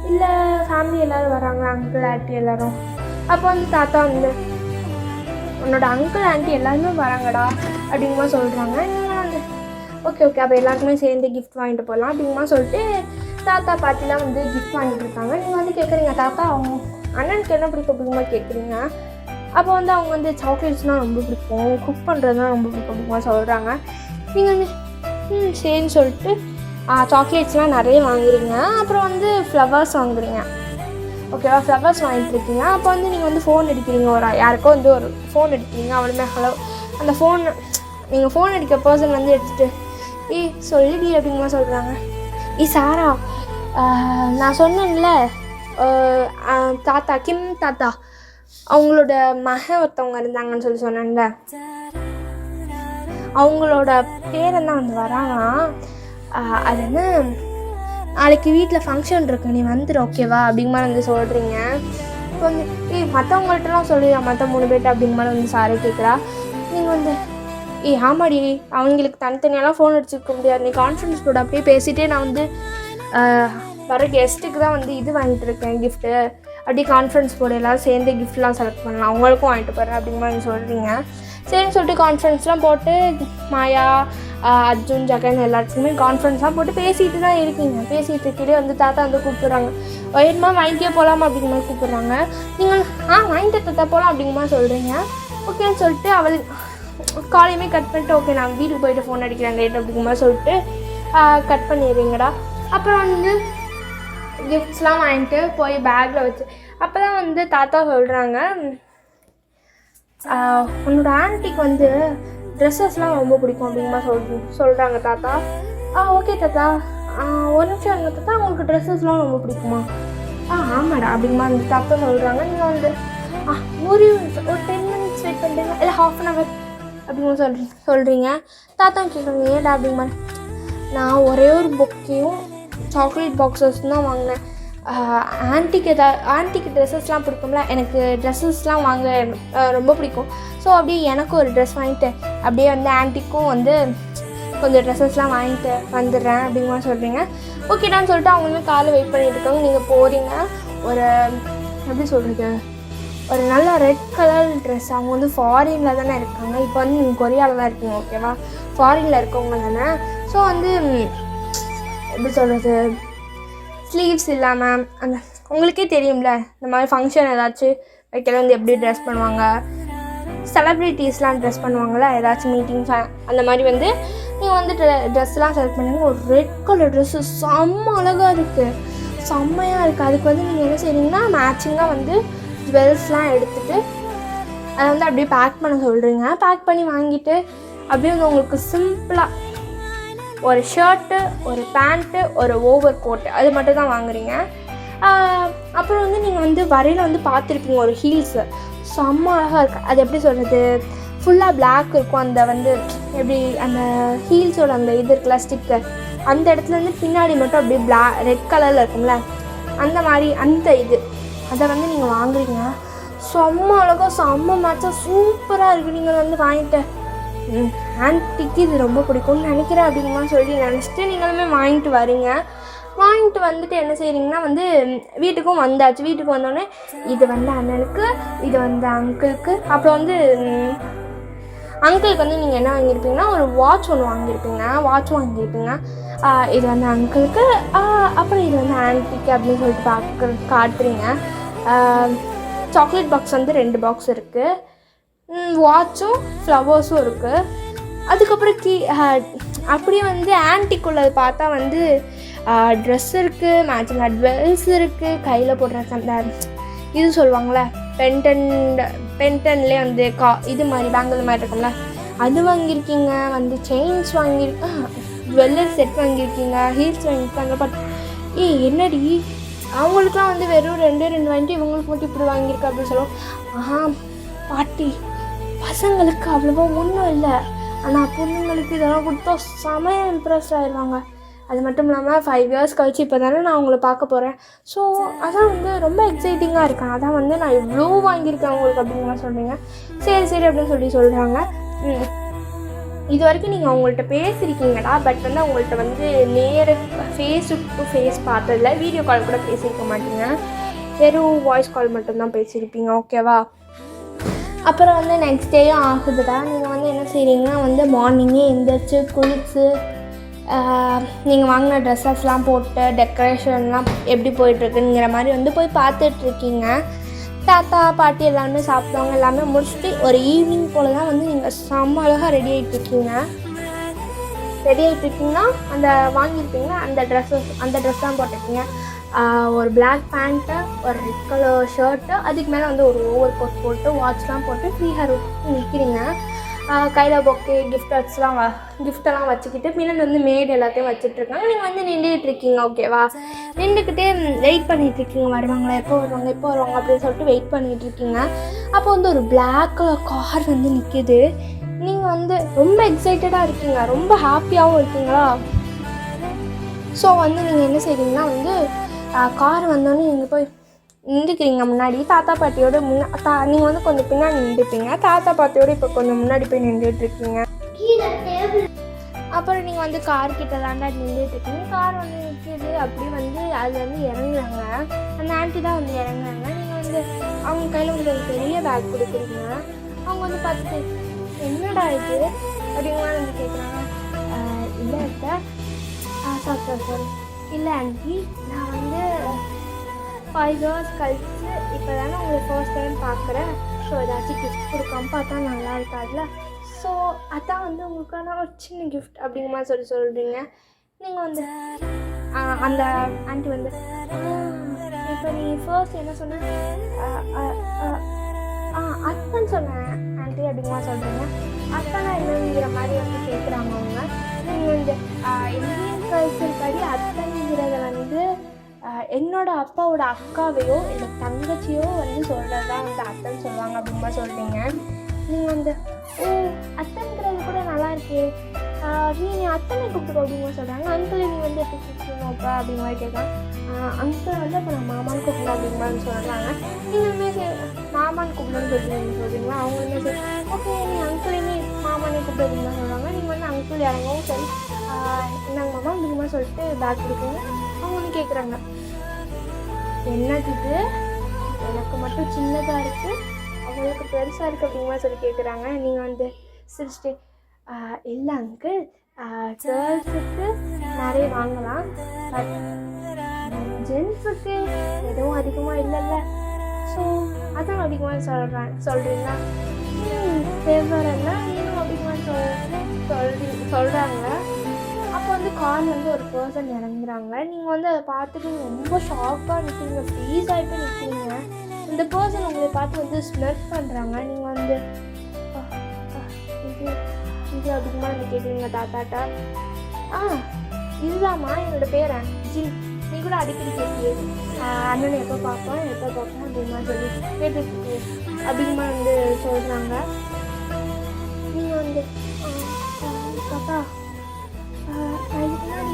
இல்லை ஃபேமிலி எல்லோரும் வராங்க, அங்கிள் ஆண்டி எல்லோரும்? அப்போ வந்து தாத்தா வந்து உன்னோட அங்கிள் ஆண்டி எல்லாருமே வராங்கடா அப்படிங்கமா சொல்கிறாங்க. நீங்கள் வந்து ஓகே அப்போ எல்லாருக்குமே சேர்ந்து கிஃப்ட் வாங்கிட்டு போகலாம் அப்படிங்கமா சொல்லிட்டு தாத்தா பாட்டிலாம் வந்து கிஃப்ட் வாங்கிட்டு இருக்காங்க. நீங்கள் வந்து கேட்குறீங்க தாத்தா அவங்க அண்ணனுக்கு என்ன பிடிக்கும் அப்படிங்கமா கேட்குறீங்க. அப்போ வந்து அவங்க வந்து சாக்லேட்ஸ்னால் ரொம்ப பிடிக்கும், குக் பண்ணுறதுலாம் ரொம்ப பிடிக்கும் அப்படிங்கமா சொல்கிறாங்க. நீங்கள் வந்து சரின்னு சொல்லிட்டு சாக்லேட்ஸ்லாம் நிறைய வாங்குறீங்க. அப்புறம் வந்து ஃப்ளவர்ஸ் வாங்குறீங்க. ஓகேவா, ஃப்ளவர்ஸ் வாங்கிட்டு இருக்கீங்க. அப்போ வந்து நீங்கள் வந்து ஃபோன் அடிக்கிறீங்க, யாருக்கோ வந்து ஒரு ஃபோன் அடிக்கிறீங்க. அவளுமே ஹலோ, அந்த ஃபோன் நீங்கள் ஃபோன் அடிக்க பர்சன் வந்து எடுத்துகிட்டு சொல்லிடி அப்படிங்கமா சொல்கிறாங்க. சாரா, நான் சொன்னேன்ல தாத்தா கிம் தாத்தா அவங்களோட மகன் ஒருத்தவங்க இருந்தாங்கன்னு சொல்லி சொன்னேன்ல, அவங்களோட பேரன் தான் வந்து வராங்களாம். அது என்ன, நாளைக்கு வீட்டில் ஃபங்க்ஷன் இருக்கு, நீ வந்துடு ஓகேவா அப்படிங்கிற மாதிரி வந்து சொல்கிறீங்க. இப்போ வந்து மற்றவங்கள்ட்டலாம் சொல்லிடுறா, மற்ற 3 பேர்ட்ட அப்படிங்கிற மாதிரி வந்து சாரே கேட்குறா. நீங்கள் வந்து ஆமாடி, அவங்களுக்கு தனித்தனியெல்லாம் ஃபோன் அடிச்சுக்க முடியாது, நீ கான்ஃபரன்ஸ் கூட அப்படியே பேசிகிட்டே நான் வந்து வர கெஸ்ட்டுக்கு தான் வந்து இது வாங்கிட்டு இருக்கேன் கிஃப்ட்டு, அப்படியே கான்ஃபரன்ஸ் போட எல்லோரும் சேர்ந்து கிஃப்ட்லாம் செலக்ட் பண்ணலாம், அவங்களுக்கும் வாங்கிட்டு போகிறேன் அப்படிங்கிற மாதிரி சொல்கிறீங்க. சரின்னு சொல்லிட்டு கான்ஃபரன்ஸ்லாம் போட்டு மாயா அர்ஜுன் ஜகன் எல்லாத்துக்குமே கான்ஃபரன்ஸ்லாம் போட்டு பேசிகிட்டு தான் இருக்கீங்க. பேசிகிட்டு இருக்கையிலே வந்து தாத்தா வந்து கூப்பிட்றாங்க. ஒயர்மா வாங்கிட்டே போகலாமா அப்படிங்கிற மாதிரி கூப்பிட்றாங்க. நீங்கள் வாங்கிட்டு தாத்தா போகலாம் அப்படிங்கிற மாதிரி சொல்கிறீங்க. ஓகேன்னு சொல்லிட்டு அவள் காலையுமே கட் பண்ணிட்டு ஓகே நான் வீட்டுக்கு போயிட்டு ஃபோன் அடிக்கிறேன் லேட் அப்படிங்கிற மாதிரி சொல்லிட்டு கட் பண்ணிடுறீங்கடா. அப்புறம் வந்து கிஃப்ட்ஸ்லாம் வாங்கிட்டு போய் பேக்கில் வச்சு அப்போ தான் வந்து தாத்தா சொல்கிறாங்க, உன்னோட ஆன்ட்டிக்கு வந்து ட்ரெஸ்ஸஸ்லாம் ரொம்ப பிடிக்கும் அப்படிங்கிற மாதிரி சொல்கிறாங்க தாத்தா. ஓகே தாத்தா, ஒரு நிமிஷம் இருங்க தாத்தா, உங்களுக்கு ட்ரெஸ்ஸஸ்லாம் ரொம்ப பிடிக்குமா? ஆமாடா அப்படிங்கிற மாதிரி தாத்தா சொல்கிறாங்க. நீங்கள் வந்து ஒரு 10 minutes வெயிட் பண்ணுறீங்க, இல்லை 1/2 hour அப்படிங்கிற சொல்கிறீங்க. தாத்தா கேட்குறீங்க ஏடா அப்படிங்கிற, நான் ஒரே ஒரு பொக்கையும் சாக்லேட் பாக்ஸஸ் தான் வாங்கினேன். ஆன்ட்டிக்கு ட்ரெஸ்ஸஸ்லாம் பிடிக்கும்ல, எனக்கு ட்ரெஸ்ஸஸ்லாம் வாங்க ரொம்ப பிடிக்கும். ஸோ அப்படியே எனக்கும் ஒரு ட்ரெஸ் வாங்கிட்டு அப்படியே வந்து ஆன்ட்டிக்கும் வந்து கொஞ்சம் ட்ரெஸ்ஸஸ்லாம் வாங்கிட்டு வந்துடுறேன் அப்படிங்கிற சொல்கிறீங்க. ஓகேடான்னு சொல்லிட்டு அவங்களுமே காலைல வெயிட் பண்ணிட்டு இருக்காங்க. நீங்கள் போகிறீங்க. ஒரு எப்படி சொல்கிறது, ஒரு நல்ல ரெட் கலர் ட்ரெஸ். அவங்க வந்து ஃபாரினில் தானே இருக்காங்க, இப்போ வந்து நீங்கள் கொரியாவில் தான் இருக்கீங்க ஓகேவா, ஃபாரினில் இருக்கவங்க தானே. ஸோ வந்து எப்படி சொல்கிறது, ஸ்லீவ்ஸ் இல்லாமல் அந்த உங்களுக்கே தெரியும்ல இந்த மாதிரி ஃபங்க்ஷன் ஏதாச்சும் வைக்கல வந்து எப்படி ட்ரெஸ் பண்ணுவாங்க, செலப்ரிட்டிஸ்லாம் ட்ரெஸ் பண்ணுவாங்களா ஏதாச்சும் மீட்டிங் அந்த மாதிரி வந்து நீங்கள் வந்து ட்ரெஸ்லாம் செலக்ட் பண்ணுங்க. ஒரு ரெட் கலர் ட்ரெஸ்ஸு செம்ம அழகாக இருக்குது, செம்மையாக இருக்குது. அதுக்கு வந்து நீங்கள் என்ன செய்றீங்கன்னா மேட்சிங்காக வந்து ஜுவல்ஸ்லாம் எடுத்துகிட்டு அதை வந்து அப்படியே பேக் பண்ண சொல்கிறீங்க. பேக் பண்ணி வாங்கிட்டு அப்படியே வந்து உங்களுக்கு சிம்பிளாக ஒரு ஷர்ட்டு, ஒரு பேண்ட்டு, ஒரு ஓவர் கோட்டு அது மட்டும் தான் வாங்குறீங்க. அப்புறம் வந்து நீங்கள் வந்து வரையில் வந்து பார்த்துருப்பீங்க ஒரு ஹீல்ஸு செம்ம அழகாக இருக்குது. அது எப்படி சொல்கிறது, ஃபுல்லாக பிளாக் இருக்கும். அந்த வந்து எப்படி அந்த ஹீல்ஸோட அந்த இது இருக்குல்ல ஸ்டிக்கர், அந்த இடத்துல வந்து பின்னாடி மட்டும் அப்படியே ரெட் கலரில் இருக்கும்ல அந்த மாதிரி அந்த இது அதை வந்து நீங்கள் வாங்குறீங்க. செம்ம அழகாக செம்ம மேட்சாக சூப்பராக இருக்குது. நீங்கள் வந்து வாங்கிட்டு ஆன்ட்டிக்கு இது ரொம்ப பிடிக்கும்னு நினைக்கிறேன் அப்படிங்கமா சொல்லி நினச்சிட்டு நீங்களுமே வாங்கிட்டு வரீங்க. வாங்கிட்டு வந்துட்டு என்ன செய்கிறீங்கன்னா வந்து வீட்டுக்கும் வந்தாச்சு. வீட்டுக்கு வந்தோடனே இது வந்து அண்ணனுக்கு, இது வந்து அங்கிளுக்கு, அப்புறம் வந்து அங்கிளுக்கு வந்து நீங்கள் என்ன வாங்கியிருப்பீங்கன்னா ஒரு வாட்ச் ஒன்று வாங்கியிருப்பீங்க. இது வந்து அங்கிளுக்கு, அப்புறம் இது வந்து ஆன்ட்டிக்கு அப்படின்னு சொல்லிட்டு காட்டுறீங்க. சாக்லேட் பாக்ஸ் வந்து 2 பாக்ஸ் இருக்குது, வாட்சும் ஃப்ளவர்ஸும் இருக்குது. அதுக்கப்புறம் அப்படியே வந்து ஆன்ட்டிக்குள்ளது பார்த்தா வந்து ட்ரெஸ் இருக்குது, மேட்சிங் ஜுவல்ஸ் இருக்குது, கையில் போடுற அந்த இது சொல்லுவாங்களே பென்டன்லேயே வந்து இது மாதிரி பேங்கிள் மாதிரி இருக்கும்ல அது வாங்கியிருக்கீங்க. வந்து செயின்ஸ் வாங்கியிருக்கேன், ஜுவல்லரி செட் வாங்கியிருக்கீங்க, ஹீல்ஸ் வாங்கியிருக்காங்க. பட் என்னடி அவங்களுக்குலாம் வந்து வெறும் 2 வாங்கிட்டு இவங்களுக்கு மட்டும் இப்படி வாங்கியிருக்கா அப்படின்னு சொல்லுவோம். ஆஹா பாட்டி, பசங்களுக்கு அவ்வளோவா ஒன்றும் இல்லை, ஆனால் பொண்ணுங்களுக்கு இதெல்லாம் கொடுத்தா செமையாக இம்ப்ரெஸ் ஆயிடுவாங்க. அது மட்டும் இல்லாமல் 5 இயர்ஸ் கழிச்சு இப்போ தானே நான் அவங்கள பார்க்க போகிறேன். ஸோ அதான் வந்து ரொம்ப எக்ஸைட்டிங்காக இருக்கேன். அதான் வந்து நான் இவ்வளோ வாங்கியிருக்கேன் உங்களுக்கு அப்படின்லாம் சொல்கிறீங்க. சரி அப்படின்னு சொல்கிறாங்க. இது வரைக்கும் நீங்கள் அவங்கள்ட்ட பேசியிருக்கீங்கடா, பட் வந்து அவங்கள்ட்ட வந்து ஃபேஸ் டு ஃபேஸ் பார்த்ததில்ல, வீடியோ கால் கூட பேசியிருக்க மாட்டீங்க, வெறும் வாய்ஸ் கால் மட்டும்தான் பேசியிருப்பீங்க, ஓகேவா? அப்புறம் வந்து நெக்ஸ்ட் டேயும் ஆகுதுடா. நீங்கள் வந்து என்ன செய்கிறீங்கன்னா வந்து மார்னிங்கே எழுந்திரிச்சு குளிச்சு நீங்கள் வாங்கின ட்ரெஸ்ஸஸ்லாம் போட்டு டெக்கரேஷன்லாம் எப்படி போயிட்டுருக்குங்கிற மாதிரி வந்து போய் பார்த்துட்ருக்கீங்க. தாத்தா பாட்டி எல்லாருமே சாப்பிடுவாங்க. எல்லாமே முடிச்சுட்டு ஒரு ஈவினிங் போல் தான் வந்து நீங்கள் செம்ம அழகாக ரெடி ஆகிட்ருக்கீங்கன்னா அந்த வாங்கியிருப்பீங்கன்னா அந்த ட்ரெஸ் தான் போட்டிருக்கீங்க. ஒரு பிளாக் பேண்ட்டு, ஒரு ரெட் கலர் ஷர்ட்டு, அதுக்கு மேலே வந்து ஒரு ஓவர் கோட் போட்டு வாட்ச்லாம் போட்டு ஃப்ரீ ஹேர் நிற்கிறீங்க. கையில் பொக்கே கிஃப்டெல்லாம் வச்சுக்கிட்டு பின்னாடி வந்து மேடு எல்லாத்தையும் வச்சுட்ருக்காங்க. நீங்கள் வந்து நின்றுட்டுருக்கீங்க, ஓகேவா? நின்றுக்கிட்டே வெயிட் பண்ணிகிட்ருக்கீங்க, வருவாங்களா, எப்போ வருவாங்க அப்படின்னு சொல்லிட்டு வெயிட் பண்ணிகிட்ருக்கீங்க. அப்போ வந்து ஒரு பிளாக் கலர் கார் வந்து நிற்கிது. நீங்கள் வந்து ரொம்ப எக்ஸைட்டடாக இருக்கீங்க, ரொம்ப ஹாப்பியாகவும் இருக்கீங்களா? ஸோ வந்து நீங்கள் என்ன செய்கிறீங்கன்னா வந்து கார் வந்தோடனே நீங்கள் போய் நின்றுக்கிறீங்க முன்னாடி. தாத்தா பாட்டியோட நீங்கள் வந்து கொஞ்சம் பின்னாடி நின்றுப்பீங்க. தாத்தா பாட்டியோடு இப்போ கொஞ்சம் முன்னாடி போய் நின்றுட்டுருக்கீங்க. அப்புறம் நீங்கள் வந்து கார் கிட்ட தாண்டா நின்றுட்டுருக்கீங்க. கார் வந்து நிற்கிது. அப்படி வந்து அதுலேருந்து இறங்குறாங்க. அந்த ஆண்டி தான் வந்து இறங்குறாங்க. நீங்கள் வந்து அவங்க கையில் வந்து ஒரு பெரிய பேக் கொடுக்குறீங்க. அவங்க வந்து பார்த்துட்டு என்னடா இது அப்படிங்களா வந்து கேட்குறாங்க. இல்லை சாரி இல்லை ஆண்டி, நான் வந்து 5 இயர்ஸ் கழிச்சு இப்போ தானே உங்களுக்கு ஃபர்ஸ்ட் டைம் பார்க்குறேன். ஸோ ஏதாச்சும் கிஃப்ட் கொடுக்காம பார்த்தா நல்லா இருக்காதுல்ல. ஸோ அதான் வந்து உங்களுக்கான ஒரு சின்ன கிஃப்ட் அப்படிங்கிற மாதிரி சொல்கிறீங்க. நீங்கள் வந்து அந்த ஆண்டி வந்து இப்போ நீ ஃபர்ஸ்ட் என்ன சொன்ன? அத்தன் சொன்னேன் ஆண்டி அப்படிங்கிற மாதிரி சொல்கிறீங்க. அத்தனை என்னங்கிற மாதிரி வந்து கேட்குறாங்க அவங்க. நீங்கள் வந்து இந்தியன் கல்ச்சர் படி அத்தனைங்கிறத வந்து என்னோட அப்பாவோட அக்காவையோ என்னோட தங்கச்சியோ வந்து சொல்கிறது தான் வந்து அத்தைன்னு சொல்லுவாங்க அப்படிமா சொல்கிறீங்க. நீங்கள் வந்து அத்தைங்கிறது கூட நல்லா இருக்கு, நீ அத்தனை கூப்பிட்டு அப்படிமா சொல்கிறாங்க. அங்கிள் நீ வந்து எப்படி கூப்பிடணும்ப்பா அப்படிங்க மாதிரி கேட்கலாம். அங்கிள் வந்து அப்போ நான் மாமான்னு கூப்பிடணும் அப்படிங்க மாதிரி சொல்கிறாங்க. நீங்களுமே மாமான்னு கூப்பிடணும்னு சொல்கிறீங்களா? அவங்க என்ன சரி ஓகே நீ அங்கிளையுமே மாமானே கூப்பிட்டு அப்படிங்க தான் சொல்கிறாங்க. நீங்கள் வந்து அங்கிள் இறங்கவும் சரி என்னங்க மாமா அப்படிங்கமா சொல்லிட்டு பேக் கொடுக்குங்க. அவங்க வந்து கேட்குறாங்க, என்னது எனக்கு மட்டும் சின்னதாக இருக்குது, அவங்களுக்கு பெருசாக இருக்குது அப்படிங்கிற சொல்லி கேட்குறாங்க. நீங்கள் வந்து சிரிச்சிட்டு இல்லை அங்கிள், கேர்ள்ஸுக்கு நிறைய வாங்கலாம், பட் ஜென்ஸுக்கு எதுவும் அதிகமாக இல்லைல்ல, ஸோ அதான் அதிகமாக சொல்கிறீங்களா? ஃபேவரெல்லாம் நீங்களும் அதிகமாக சொல்கிறாங்க. அப்போ வந்து கார் வந்து ஒரு பர்சன் இறங்குறாங்க. நீங்கள் வந்து அதை பார்த்துட்டு ரொம்ப ஷாக்காக நிற்கிறீங்க, ஃப்ரீஸ் ஆகிட்டு நிற்கிறீங்க. இந்த பர்சன் உங்களை பார்த்து வந்து ஸ்மெல் பண்ணுறாங்க. நீங்கள் வந்து இது அதிகமாக வந்து கேட்குறீங்க தாத்தாட்டா. இதுதாம்மா என்னோடய பேரன் ஜின், நீ கூட அடிக்கடி கேட்கியே அண்ணனை எப்போ பார்ப்போம் அப்படிமா சொல்லி கேட்டுருக்கு அப்படிமா வந்து சொல்கிறாங்க. நீங்கள் வந்து தாத்தா அதுக்கு முன்னாடி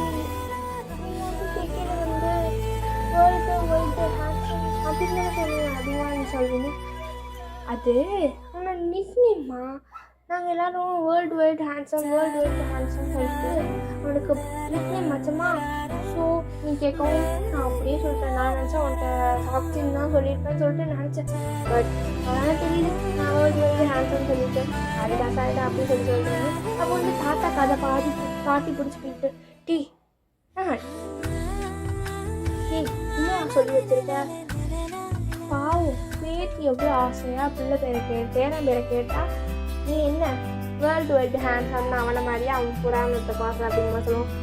நீங்கள் வந்து கேட்கிறது வந்து வேர்ல்டு ஹேண்ட்ஸம் அப்படின்னு சொன்னீங்க அப்படிமா சொல்லுவீங்க. அது ஆனால் நிக்னேம்மா, நாங்கள் எல்லோரும் வேர்ல்டு ஹேண்ட்ஸம் சொல்லிட்டு அவனுக்கு நிக்னேம் மச்சமா. ஸோ நீ கேட்கவும் நான் அப்படியே சொல்லிட்டேன். நான் நினச்சேன் உன்கிட்ட சாக்சின்னு தான் சொல்லியிருப்பேன்னு சொல்லிட்டு நினச்சேன். பட் அதனால் தெரியுது நான் வேர்ல்டு ஹேண்ட்ஸம் சொல்லிட்டேன். சாரிடா அப்படின்னு சொல்லிட்டு அப்போ வந்து தாத்தா கதை பாட்டி பிடிச்சிக்கிட்டு டீ இன்னும் சொல்லி வச்சிருக்க பாவம் பேத்தி எவ்வளோ ஆசையாக பிள்ளை பேரன் பேரை கேட்டால் நீ என்ன வேர்ல்டு ஹேண்ட்ஸம்னு அவனை மாதிரியே அவன் புராணத்தை பார்க்குற அப்படிங்கிற சொல்லுவோம்.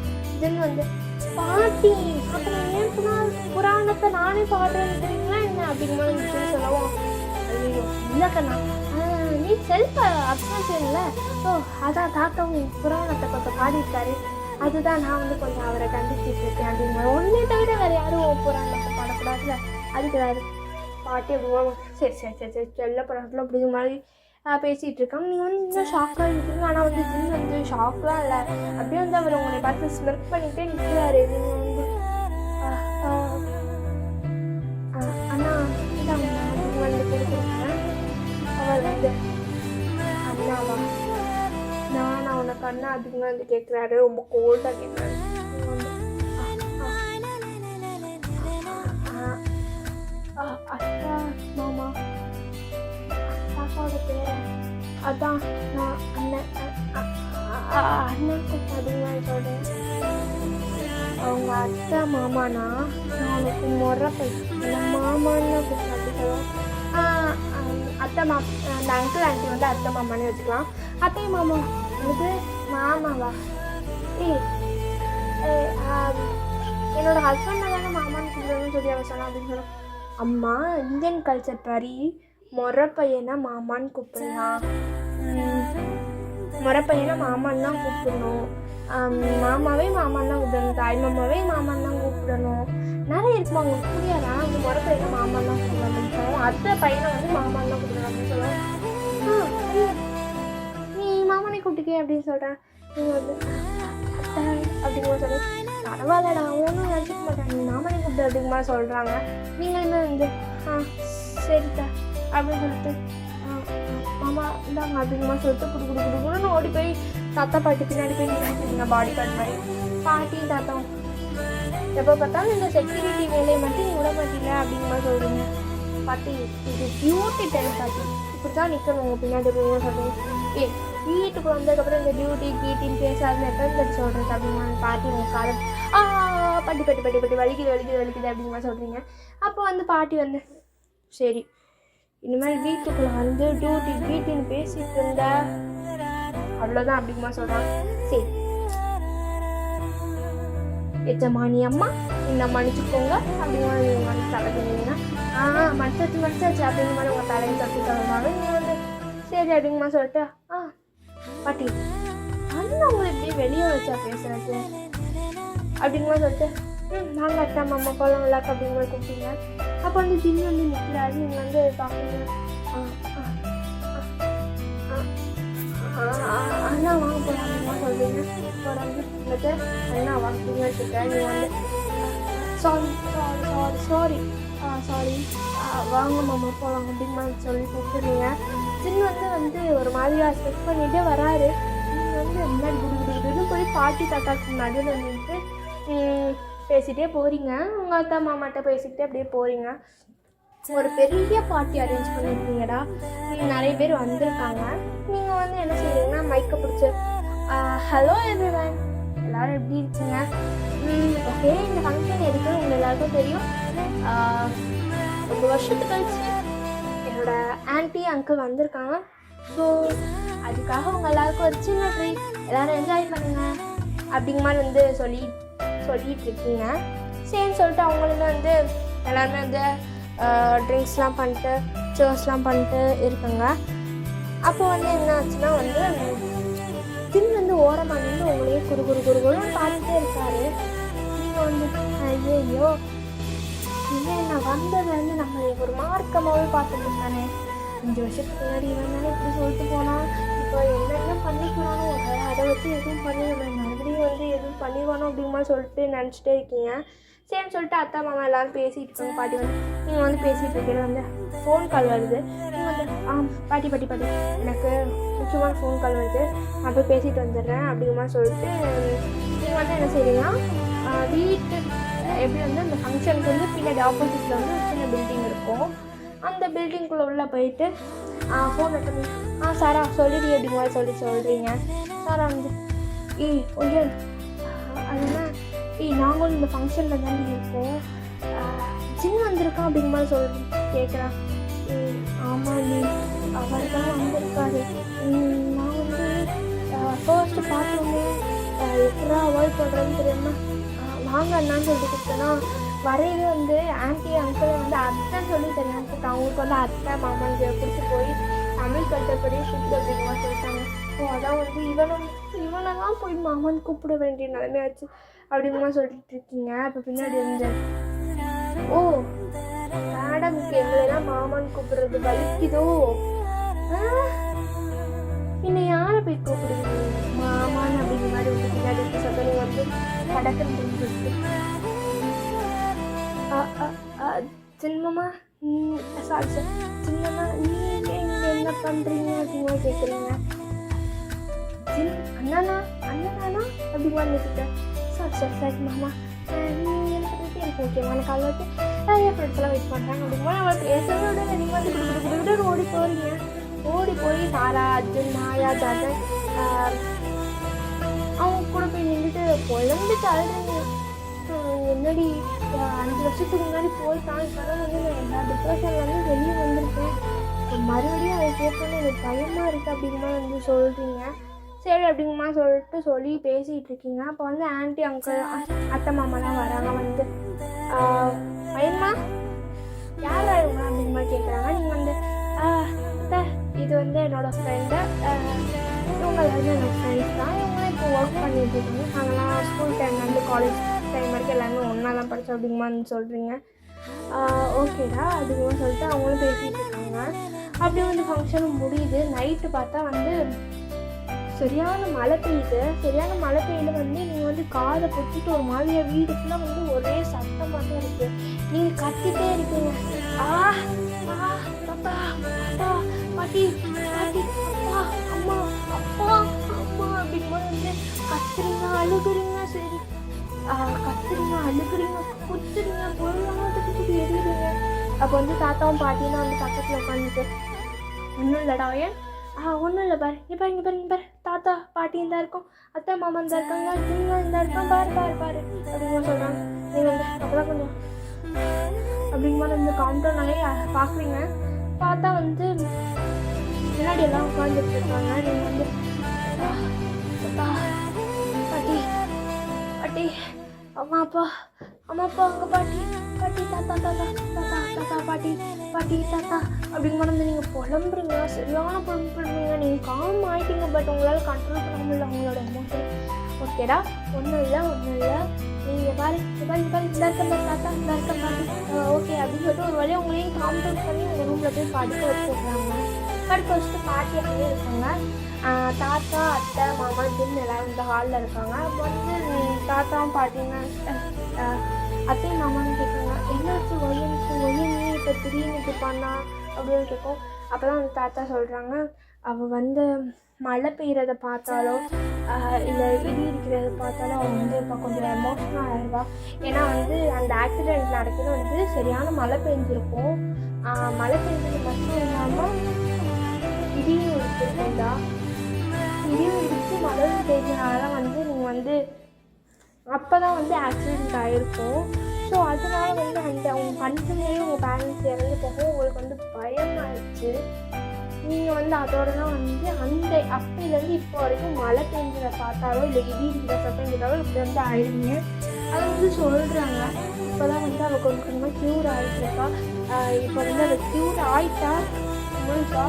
தென் வந்து பாட்டி அப்புறம் ஏன் புராணத்தை நானே பாடுறேன்னு தெரியுங்களா என்ன அப்படிங்கிற மாதிரி சொல்லவும் ஐயோ இல்லை கண்ணா நீ செல்ஃப் அப்சன்ல, ஸோ அதான் தாத்தாவும் புராணத்தை கொஞ்சம் பாடியிருக்காரு, அதுதான் நான் வந்து கொஞ்சம் அவரை கண்டிச்சிட்டு இருக்கேன் அப்படிங்கிற. ஒன்றே தவிர வேறு யாரும் புராணத்தை பாட சாப்பிடாதுல அதுக்குறாரு பாட்டி அப்படிமா. சரி சரி சரி சரி செல்ல படத்தில் அப்படிங்கிற மாதிரி பேசிகிட்டு இருக்காங்க. நீங்கள் வந்து இன்னும் ஷாக்காக இருக்கீங்க. ஆனால் வந்து ஜின் வந்து ஷாக்லாம் இல்லை, அப்படியே வந்து அவர் உங்களை பார்த்து ஸ்மெர்க் பண்ணிகிட்டே நிற்கிறாரு. நீங்கள் வந்து அண்ணா இந்தாங்க நீங்கள் வந்து கொடுக்குறீங்க. அவர் வந்து அண்ணாவா நான் உனக்கு அண்ணா அதுங்க வந்து கேட்குறாரு, ரொம்ப கோல்டாக கேட்குறாரு. அக்கா மாமா அக்காவோட பேர் அதான் நான் அண்ணன் அண்ணனுக்கு அதிகமாக சொல்கிறேன். அவங்க அத்தை மாமானா நான் உனக்கு முறைப்பை அந்த மாமான்னு சொல்லுவேன். அத்தை அந்த அங்கிள் ஆண்டி வந்து அத்தை மாமான்னு வச்சுக்கலாம். அத்தை மாமா எனக்கு மாமாவா? என்னோட ஹஸ்பண்ட் தானே மாமான்னு சொல்லுவேன்னு சொல்லி அவன் சொன்னான் அப்படின்னு சொன்னான். அம்மா இந்தியன் கல்ச்சர் படி முறை பையனை மாமான்னு கூப்பிடலாம், முறை பையனை மாமான்னு தான் கூப்பிடணும், மாமாவே மாமான்னு தான் கூப்பிடணும், தாய் மாமாவே மாமான்னு தான் கூப்பிடணும். நிறைய இருக்குமா உங்களுக்கு புரியாது. ஆனால் வந்து முறை பையனை மாமான்னு தான் கூப்பிடணும் அப்படின்னு சொல்லுவோம். அத்தை பையனை வந்து மாமான்னு தான் கூப்பிடணும் அப்படின்னு சொல்லுவோம். நீ மாமனை கூப்பிட்டுக்கே அப்படின்னு சொல்கிறேன். நீங்கள் வந்து அத்தை அப்படிங்கிற சொல்லி பரவாயில்லடா அவனும் நினச்சிக்க மாட்டாங்க, நீ மாமனை கூப்பிட்டு அப்படிங்கமா சொல்கிறாங்க. நீங்களுமே வந்து சரிக்கா அப்படின்னு சொல்லிட்டு மாமா இந்தாங்க அப்படிங்கமா சொல்லிட்டு குடுக்குன்னு ஓடி போய் தாத்தா பாட்டி பின்னாடி போய் நின்றுங்க பாடி கார்டு மாதிரி. பாட்டியும் தாத்தாவும் எப்போ பார்த்தாலும் இந்த செக்யூரிட்டி வேலையை மட்டும் நீ விட மாட்டீங்க அப்படிங்கமா சொல்கிறீங்க. பாட்டி இது டியூட்டி டைம் பாட்டி, இப்படி தான் நிற்கணும் உங்கள் பின்னாடி அப்படிங்க சொல்கிறீங்க. வீட்டுக்கு வந்ததுக்கப்புறம் இந்த டியூட்டி கீட்டின்னு பேசாதுன்னு எத்தனை சொல்கிறது அப்படிமா பாட்டி உங்கள் காலம் பட்டி பட்டி பட்டி பட்டி வலிக்குது அப்படிங்கமா சொல்கிறீங்க. அப்போ வந்து பாட்டி வந்து சரி இனிமேல் வீட்டுக்குள்ளே வந்து டியூட்டி கீட்டின்னு பேசிட்டு இருந்த அவ்வளோதான் அப்படிங்கமா சொல்கிறாங்க. சரி எஜமானி அம்மா என்ன மன்னிச்சுக்கோங்க அப்படிங்கிற மாதிரி நீங்கள் வந்து தலை சொன்னீங்கன்னா மடிச்சாச்சு அப்படிங்கிற மாதிரி உங்கள் தலையை தப்பி சொல்லுவாங்க. நீங்கள் வந்து சரி அப்படிங்கமா சொல்லிட்டு பாட்டி அண்ணன் உங்களை இப்படி வெளியே வச்சா பேசுறது அப்படிங்கிற சொல்லிட்டு நாங்கள் அட்டா மாமா போகலாம் விளாக்கு அப்படிங்கிற கூப்பிட்டீங்க. அப்போ வந்து ஜின் வந்து நிற்கிறாரு. நீங்கள் வந்து பார்க்குறீங்க அண்ணா வாங்க போகலாம் அப்படிமா சொல்கிறீங்க. அப்புறம் வந்து வந்துட்டு அண்ணா வாங்கிங்க வச்சுருக்கேன். நீங்கள் வந்து சாரி வாங்க மாமா போகலாம் அப்படிங்கிற சொல்லி கூப்பிடுறீங்க. ஜின் வந்து ஒரு மாதிரியாக ஸ்பெக்ட் பண்ணிகிட்டே வராரு. நீங்கள் வந்து முன்னாடி குடுக்குன்னு போய் பாட்டி தாத்தாக்கு நடுவில் வந்துட்டு பேசிகிட்டே போகிறீங்க. உங்கள் அத்தா மாமாட்ட பேசிக்கிட்டே அப்படியே போகிறீங்க. ஒரு பெரிய பார்ட்டி அரேஞ்ச் பண்ணியிருக்கீங்கடா, நிறைய பேர் வந்திருக்காங்க. நீங்கள் வந்து என்ன செய்வீங்கன்னா மைக்கை பிடிச்சி ஹலோ எவ்ரிவன் எல்லோரும் எப்படி இருக்கீங்க? ஓகே இந்த ஃபங்க்ஷன் எதுக்குன்னு உங்கள் எல்லாருக்கும் தெரியும். ரொம்ப வருஷத்துக்கு கழிச்சு என்னோடய ஆன்ட்டி அங்கிள் வந்திருக்காங்க. ஸோ அதுக்காக உங்கள் எல்லாருக்கும் ஒரு சின்ன ட்ரீட், எல்லோரும் என்ஜாய் பண்ணுங்க அப்படிங்கிற மாதிரி வந்து சொல்லிகிட்டு இருக்கீங்க. சரின்னு சொல்லிட்டு அவங்களுமே வந்து எல்லாருமே வந்து ட்ரிங்க்ஸ்லாம் பண்ணிட்டு சேர்ஸ்லாம் பண்ணிட்டு இருக்குங்க. அப்போ வந்து என்ன ஆச்சுன்னா வந்து ஜின் வந்து ஓரமாக நின்று உங்களையே குறுன்னு பார்த்துட்டே இருக்காரு. நீங்கள் வந்து ஐயோ இவன் நான் வந்ததுலேருந்து நம்ம ஒரு மார்க்கமாகவே பார்த்துட்டு இருந்தானே, 5 வருஷத்துக்கு முன்னாடி இவன் தானே இப்படி சொல்லிட்டு போனான், இப்போ என்னென்ன பண்ணிக்கலானோ அதை வச்சு எதுவும் பண்ணிடுவேன், மறுபடியும் வந்து எதுவும் பண்ணிடுவானோ அப்படிங்கிற சொல்லிட்டு நினச்சிட்டே இருக்கீங்க. சரின்னு சொல்லிட்டு அத்தா மாமா எல்லோரும் பேசிகிட்டு இருக்காங்க. பாட்டி வந்து நீங்கள் வந்து பேசிகிட்டு இருக்கிறது வந்து ஃபோன் கால் வருது. நீங்கள் வந்து பாட்டி எனக்கு முக்கியமான ஃபோன் கால் வருது, நான் போய் பேசிட்டு வந்துடுறேன் அப்படிங்கிற மாதிரி சொல்லிட்டு நீங்கள் வந்து என்ன செய்வீங்கன்னா வீட்டு எப்படி வந்து அந்த ஃபங்க்ஷனுக்கு வந்து பின்னாடி ஆப்போசிட்டில் வந்து ஒரு சின்ன பில்டிங் இருக்கும். அந்த பில்டிங்குள்ளே உள்ளே போயிட்டு ஃபோன் எடுத்து சாரா சொல்லிடு அப்படிங்கிற மாதிரி சொல்கிறீங்க. சாரா வந்து கொஞ்சம் அதுனா நாங்களும் இந்த ஃபங்க்ஷனில் தாண்டி இருக்கோம், ஜின் வந்திருக்கான் அப்படிங்கிற மாதிரி கேட்குறான். ஆமாம் நீ அவர் தான் வந்திருக்காரு, நான் வந்து ஃபர்ஸ்ட்டு பார்த்தோன்னே எப்படா அவாய்ட் பண்ணுறேன்னு தெரியாமல் வாங்க அண்ணான்னு சொல்லிட்டு கூப்பிட்டேன்னா வரையவே வந்து ஆன்ட்டி அங்கிள் வந்து அத்தைன்னு சொல்லி தெரியாமல் கூப்பிட்டாங்க. அவங்களுக்கு வந்து அத்தை மாமான்னு பிடிச்சி போய் தமிழ் கல்ச்சர் படி கூப்பிடு அப்படிங்கிற சொல்லிட்டாங்க. ஸோ அதான் வந்து இவனெல்லாம் போய் மாமான்னு கூப்பிட வேண்டிய நிலைமையாச்சு அப்படிங்கிற சொல்லிட்டு இருக்கீங்க. இப்போ பின்னாடி இருந்து ஓ மேடம்க்கு எங்களெல்லாம் மாமான்னு கூப்பிடுறது வலிக்குதோ? என்னை யாரை போய் கூப்பிடுவீங்க மாமான்னு அப்படிங்கிற மாதிரி வந்து பின்னாடி சொல்ல வந்து கடற்கரை சின்னம்மா சாரி சார் சின்னம்மா நீங்கள் இங்கே என்ன பண்ணுறீங்க அப்படிமா கேட்குறீங்க. அண்ணாண்ணா அண்ணனாண்ணா அப்படிமா நினைக்கிட்டேன். சாரி சார் சரி மாமா நீங்கள் என்ன பண்ணிட்டு எனக்கு ஓகேமா எனக்கு காலையில் வந்து நிறைய ஃப்ரெண்ட்ஸ்லாம் வெயிட் பண்ணுறாங்க அப்படிமா அவளை பேசுறதோட நீங்கள் வந்து விட்டு ஓடி போகிறீங்க. ஓடி போய் சாரா அர்ஜுன் மாயா ஜாதன் அவங்க கூட போய் நின்றுட்டு பொழந்துட்டு அழுறீங்க. என்னடி 5 வருஷத்துக்கு முன்னாடி போயிட்டான் இப்போதான் வந்து நான் எல்லா டிப்ரெஷன்லேருந்து வெளியே வந்திருக்கேன். மறுபடியும் அதை கேட்கணும்னு எனக்கு பயமாக இருக்குது அப்படிங்கமா வந்து சொல்கிறீங்க. சரி அப்படிங்கம்மா சொல்லிட்டு சொல்லி பேசிகிட்டு இருக்கீங்க. அப்போ வந்து ஆன்ட்டி அங்கிள் அத்தை மாமாலாம் வராங்க. வந்து பையன்மா யார் இவங்க அப்படிங்கமா கேட்குறாங்க. நீங்கள் வந்து அத்தை இது வந்து என்னோடய ஃப்ரெண்டு இவங்க வந்து என்னோடய ஃப்ரெண்ட்ஸ் தான். இவங்களாம் இப்போ ஒர்க் பண்ணிட்டு இருக்காங்க. நாங்கள்லாம் ஸ்கூல் டைம்லேருந்து காலேஜ் டைம் வரைக்கும் எல்லாமே ஒன்றா தான் படித்தோம் அப்படிங்கமான்னு சொல்கிறீங்க. ஓகேடா அப்படிங்கமா சொல்லிட்டு அவங்களும் பேசிகிட்டு இருக்காங்க. அப்படியே வந்து ஃபங்க்ஷனும் முடியுது. நைட்டு பார்த்தா வந்து சரியான மழை பெய்யுது. சரியான மழை பெய்யுது வந்து நீங்கள் வந்து காதை பொத்திட்டு ஒரு மாதிரியாக வீடு ஃபுல்லாக வந்து ஒரே சத்தமாக தான் இருக்குது. நீங்கள் கத்திட்டே இருக்கீங்க. அப்பா அப்பா பாட்டி பாட்டி அப்பா அம்மா அப்பா அம்மா அப்படிங்கும்போது வந்து கத்துறீங்க அழுகுறீங்க. சரி கத்துறீங்க அழுகுறீங்க குத்துறீங்க பொருளாதாரத்துக்கு எரியுறீங்க. அப்போ வந்து தாத்தாவும் பாட்டியும் வந்து பக்கத்தில் உட்காந்துட்டு ஒன்றும் இல்லைடா ஏன் ஒன்றும் இல்லை பாரு இங்கே பாரு இங்கே பாரு இங்கே பாரு தாத்தா பாட்டியும் தான் இருக்கும் அத்தை மாமன் தான் இருக்காங்க நீங்கள் தான் இருக்கான் பாரு பாரு பாரு அப்படிங்கிற சொல்கிறாங்க. நீங்கள் வந்து அப்போ தான் கொஞ்சம் அப்படிங்கும்போது வந்து கவுண்டர்னாலே பார்க்குறீங்க. பார்த்தா வந்து முன்னாடி எல்லாம் உட்காந்துட்டு இருக்காங்க. நீங்கள் வந்து பாட்டி பாட்டி அம்மா அப்பா அங்கே பாட்டி பாட்டி தாத்தா தாத்தா தாத்தா தாத்தா பாட்டி பாட்டி தாத்தா அப்படிங்கும்போது வந்து நீங்கள் புலம்புறீங்க. சரியான புலம்புறீங்க. நீங்கள் காம் ஆகிட்டீங்க. பட் உங்களால் கண்ட்ரோல் பண்ண முடியல உங்களோட எமோஷன். ஓகேடா ஒன்றும் இல்லை நீங்கள் பாரு இந்த இருக்க தாத்தா இந்த இருக்க பாட்டி ஓகே அப்படின்னு சொல்லிட்டு ஒரு வழியாக உங்களையும் காம்ப்ரமைஸ் பண்ணி உங்கள் ரூமில் போய் படுக்க வச்சுருக்காங்க. படுக்க வச்சுட்டு பாட்டி அங்கே இருக்காங்க. தாத்தா அத்தை மாமா ஜின்னு எல்லோரும் இந்த ஹாலில் இருக்காங்க. அப்போ வந்து தாத்தாவும் பாட்டிங்க அத்தையும் மாமான்னு கேட்குறாங்க. என்னாச்சு ஒய்யன் நீ இப்போ திடீர்னு இது பண்ணா அப்படின்னு கேட்கும். அப்போ தான் வந்து தாத்தா சொல்கிறாங்க அவள் வந்து மழை பெய்கிறத பார்த்தாலோ இல்லை இடி இருக்கிறத பார்த்தாலும் அவள் வந்து இப்போ கொஞ்சம் எமோஷனல் ஆகிடுவா. ஏன்னா வந்து அந்த ஆக்சிடெண்ட் நடக்கிறது வந்து சரியான மழை பெஞ்சிருக்கும். மழை பெஞ்சது மட்டும் இல்லாமல் இடியும் இருக்குங்களா இடியும் இடித்து மழை பெய்ஞ்சனால தான் வந்து நீங்கள் வந்து அப்போ தான் வந்து ஆக்சிடெண்ட் ஆகிருக்கும். ஸோ அதனால வந்து அந்த அவங்க கண்ணுலேயே உங்கள் பேரண்ட்ஸ் இறந்து போக உங்களுக்கு வந்து பயமாகிடுச்சு. நீங்கள் வந்து அதோட தான் வந்து அந்த அப்போலேருந்து இப்போ வரைக்கும் மழை பெஞ்சதை பார்த்தாலோ இல்லை இடி இருக்கிற சத்தம் கேட்டாலோ இப்படி வந்து ஆயிடுங்க. அதை வந்து சொல்கிறாங்க. இப்போ தான் வந்து அவள் கொஞ்சம் கொஞ்சமாக க்யூர் ஆகிட்டுருக்கா. இப்போ வந்து அவள் க்யூர் ஆகிட்டா முழுக்கா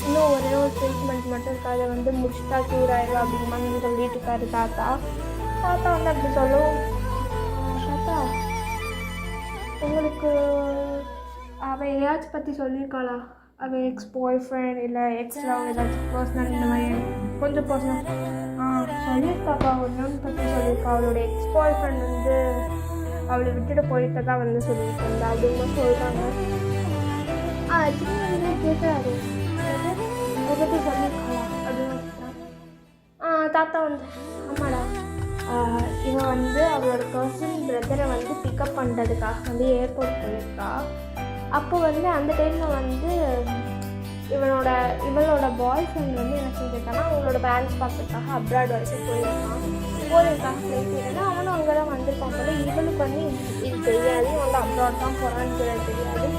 இன்னும் ஒரே ஒரு ட்ரீட்மெண்ட் மட்டும் இருக்கா. அதை வந்து முடிச்சுட்டா க்யூர் ஆகிடும் அப்படிங்கிற மாதிரி சொல்லிட்டு இருக்காரு தாத்தா. தாத்தா வந்து அப்படி சொல்லுவோம். தாத்தா உங்களுக்கு அவள் எதையாச்சும் பற்றி சொல்லியிருக்காளா? அவள் எக்ஸ் பாய் ஃப்ரெண்ட் இல்லை எக்ஸ் லவ் ஏதாச்சும் பர்சனல் இந்த மாதிரி கொஞ்சம் பர்சனல் சொல்லியிருக்காப்பா. ஒன்று பற்றி சொல்லியிருக்கா. அவளோட எக்ஸ் பாய் ஃப்ரெண்ட் வந்து அவளை விட்டுட்டு போயிட்டு தான் வந்து சொல்லிட்டு இருந்தா அப்படின்னு சொல்கிறாங்க. சின்ன வந்து கேட்குறாரு அதை பற்றி சொல்லியிருக்காளா அப்படின்னு தாத்தா வந்து ஆமாடா இவன் வந்து அவளோட கசின் பிரதரை வந்து பிக்கப் பண்ணுறதுக்காக வந்து ஏர்போர்ட் போயிருக்கா. அப்போ வந்து அந்த டைமில் வந்து இவளோட பாய் ஃப்ரெண்ட் வந்து என்ன செஞ்சுருக்கான்னா அவங்களோட பேரண்ட்ஸ் பார்க்கறதுக்காக அப்ராட் வரைக்கும் போயிருக்கான் ஃப்ளைட் ஏன்னா அவனும் அங்கே தான் வந்திருப்பான் போல. இவளுக்கு வந்து இது தெரியாது. இவன் வந்து அப்ராட் தான் போகிறான்னு தெரியாது.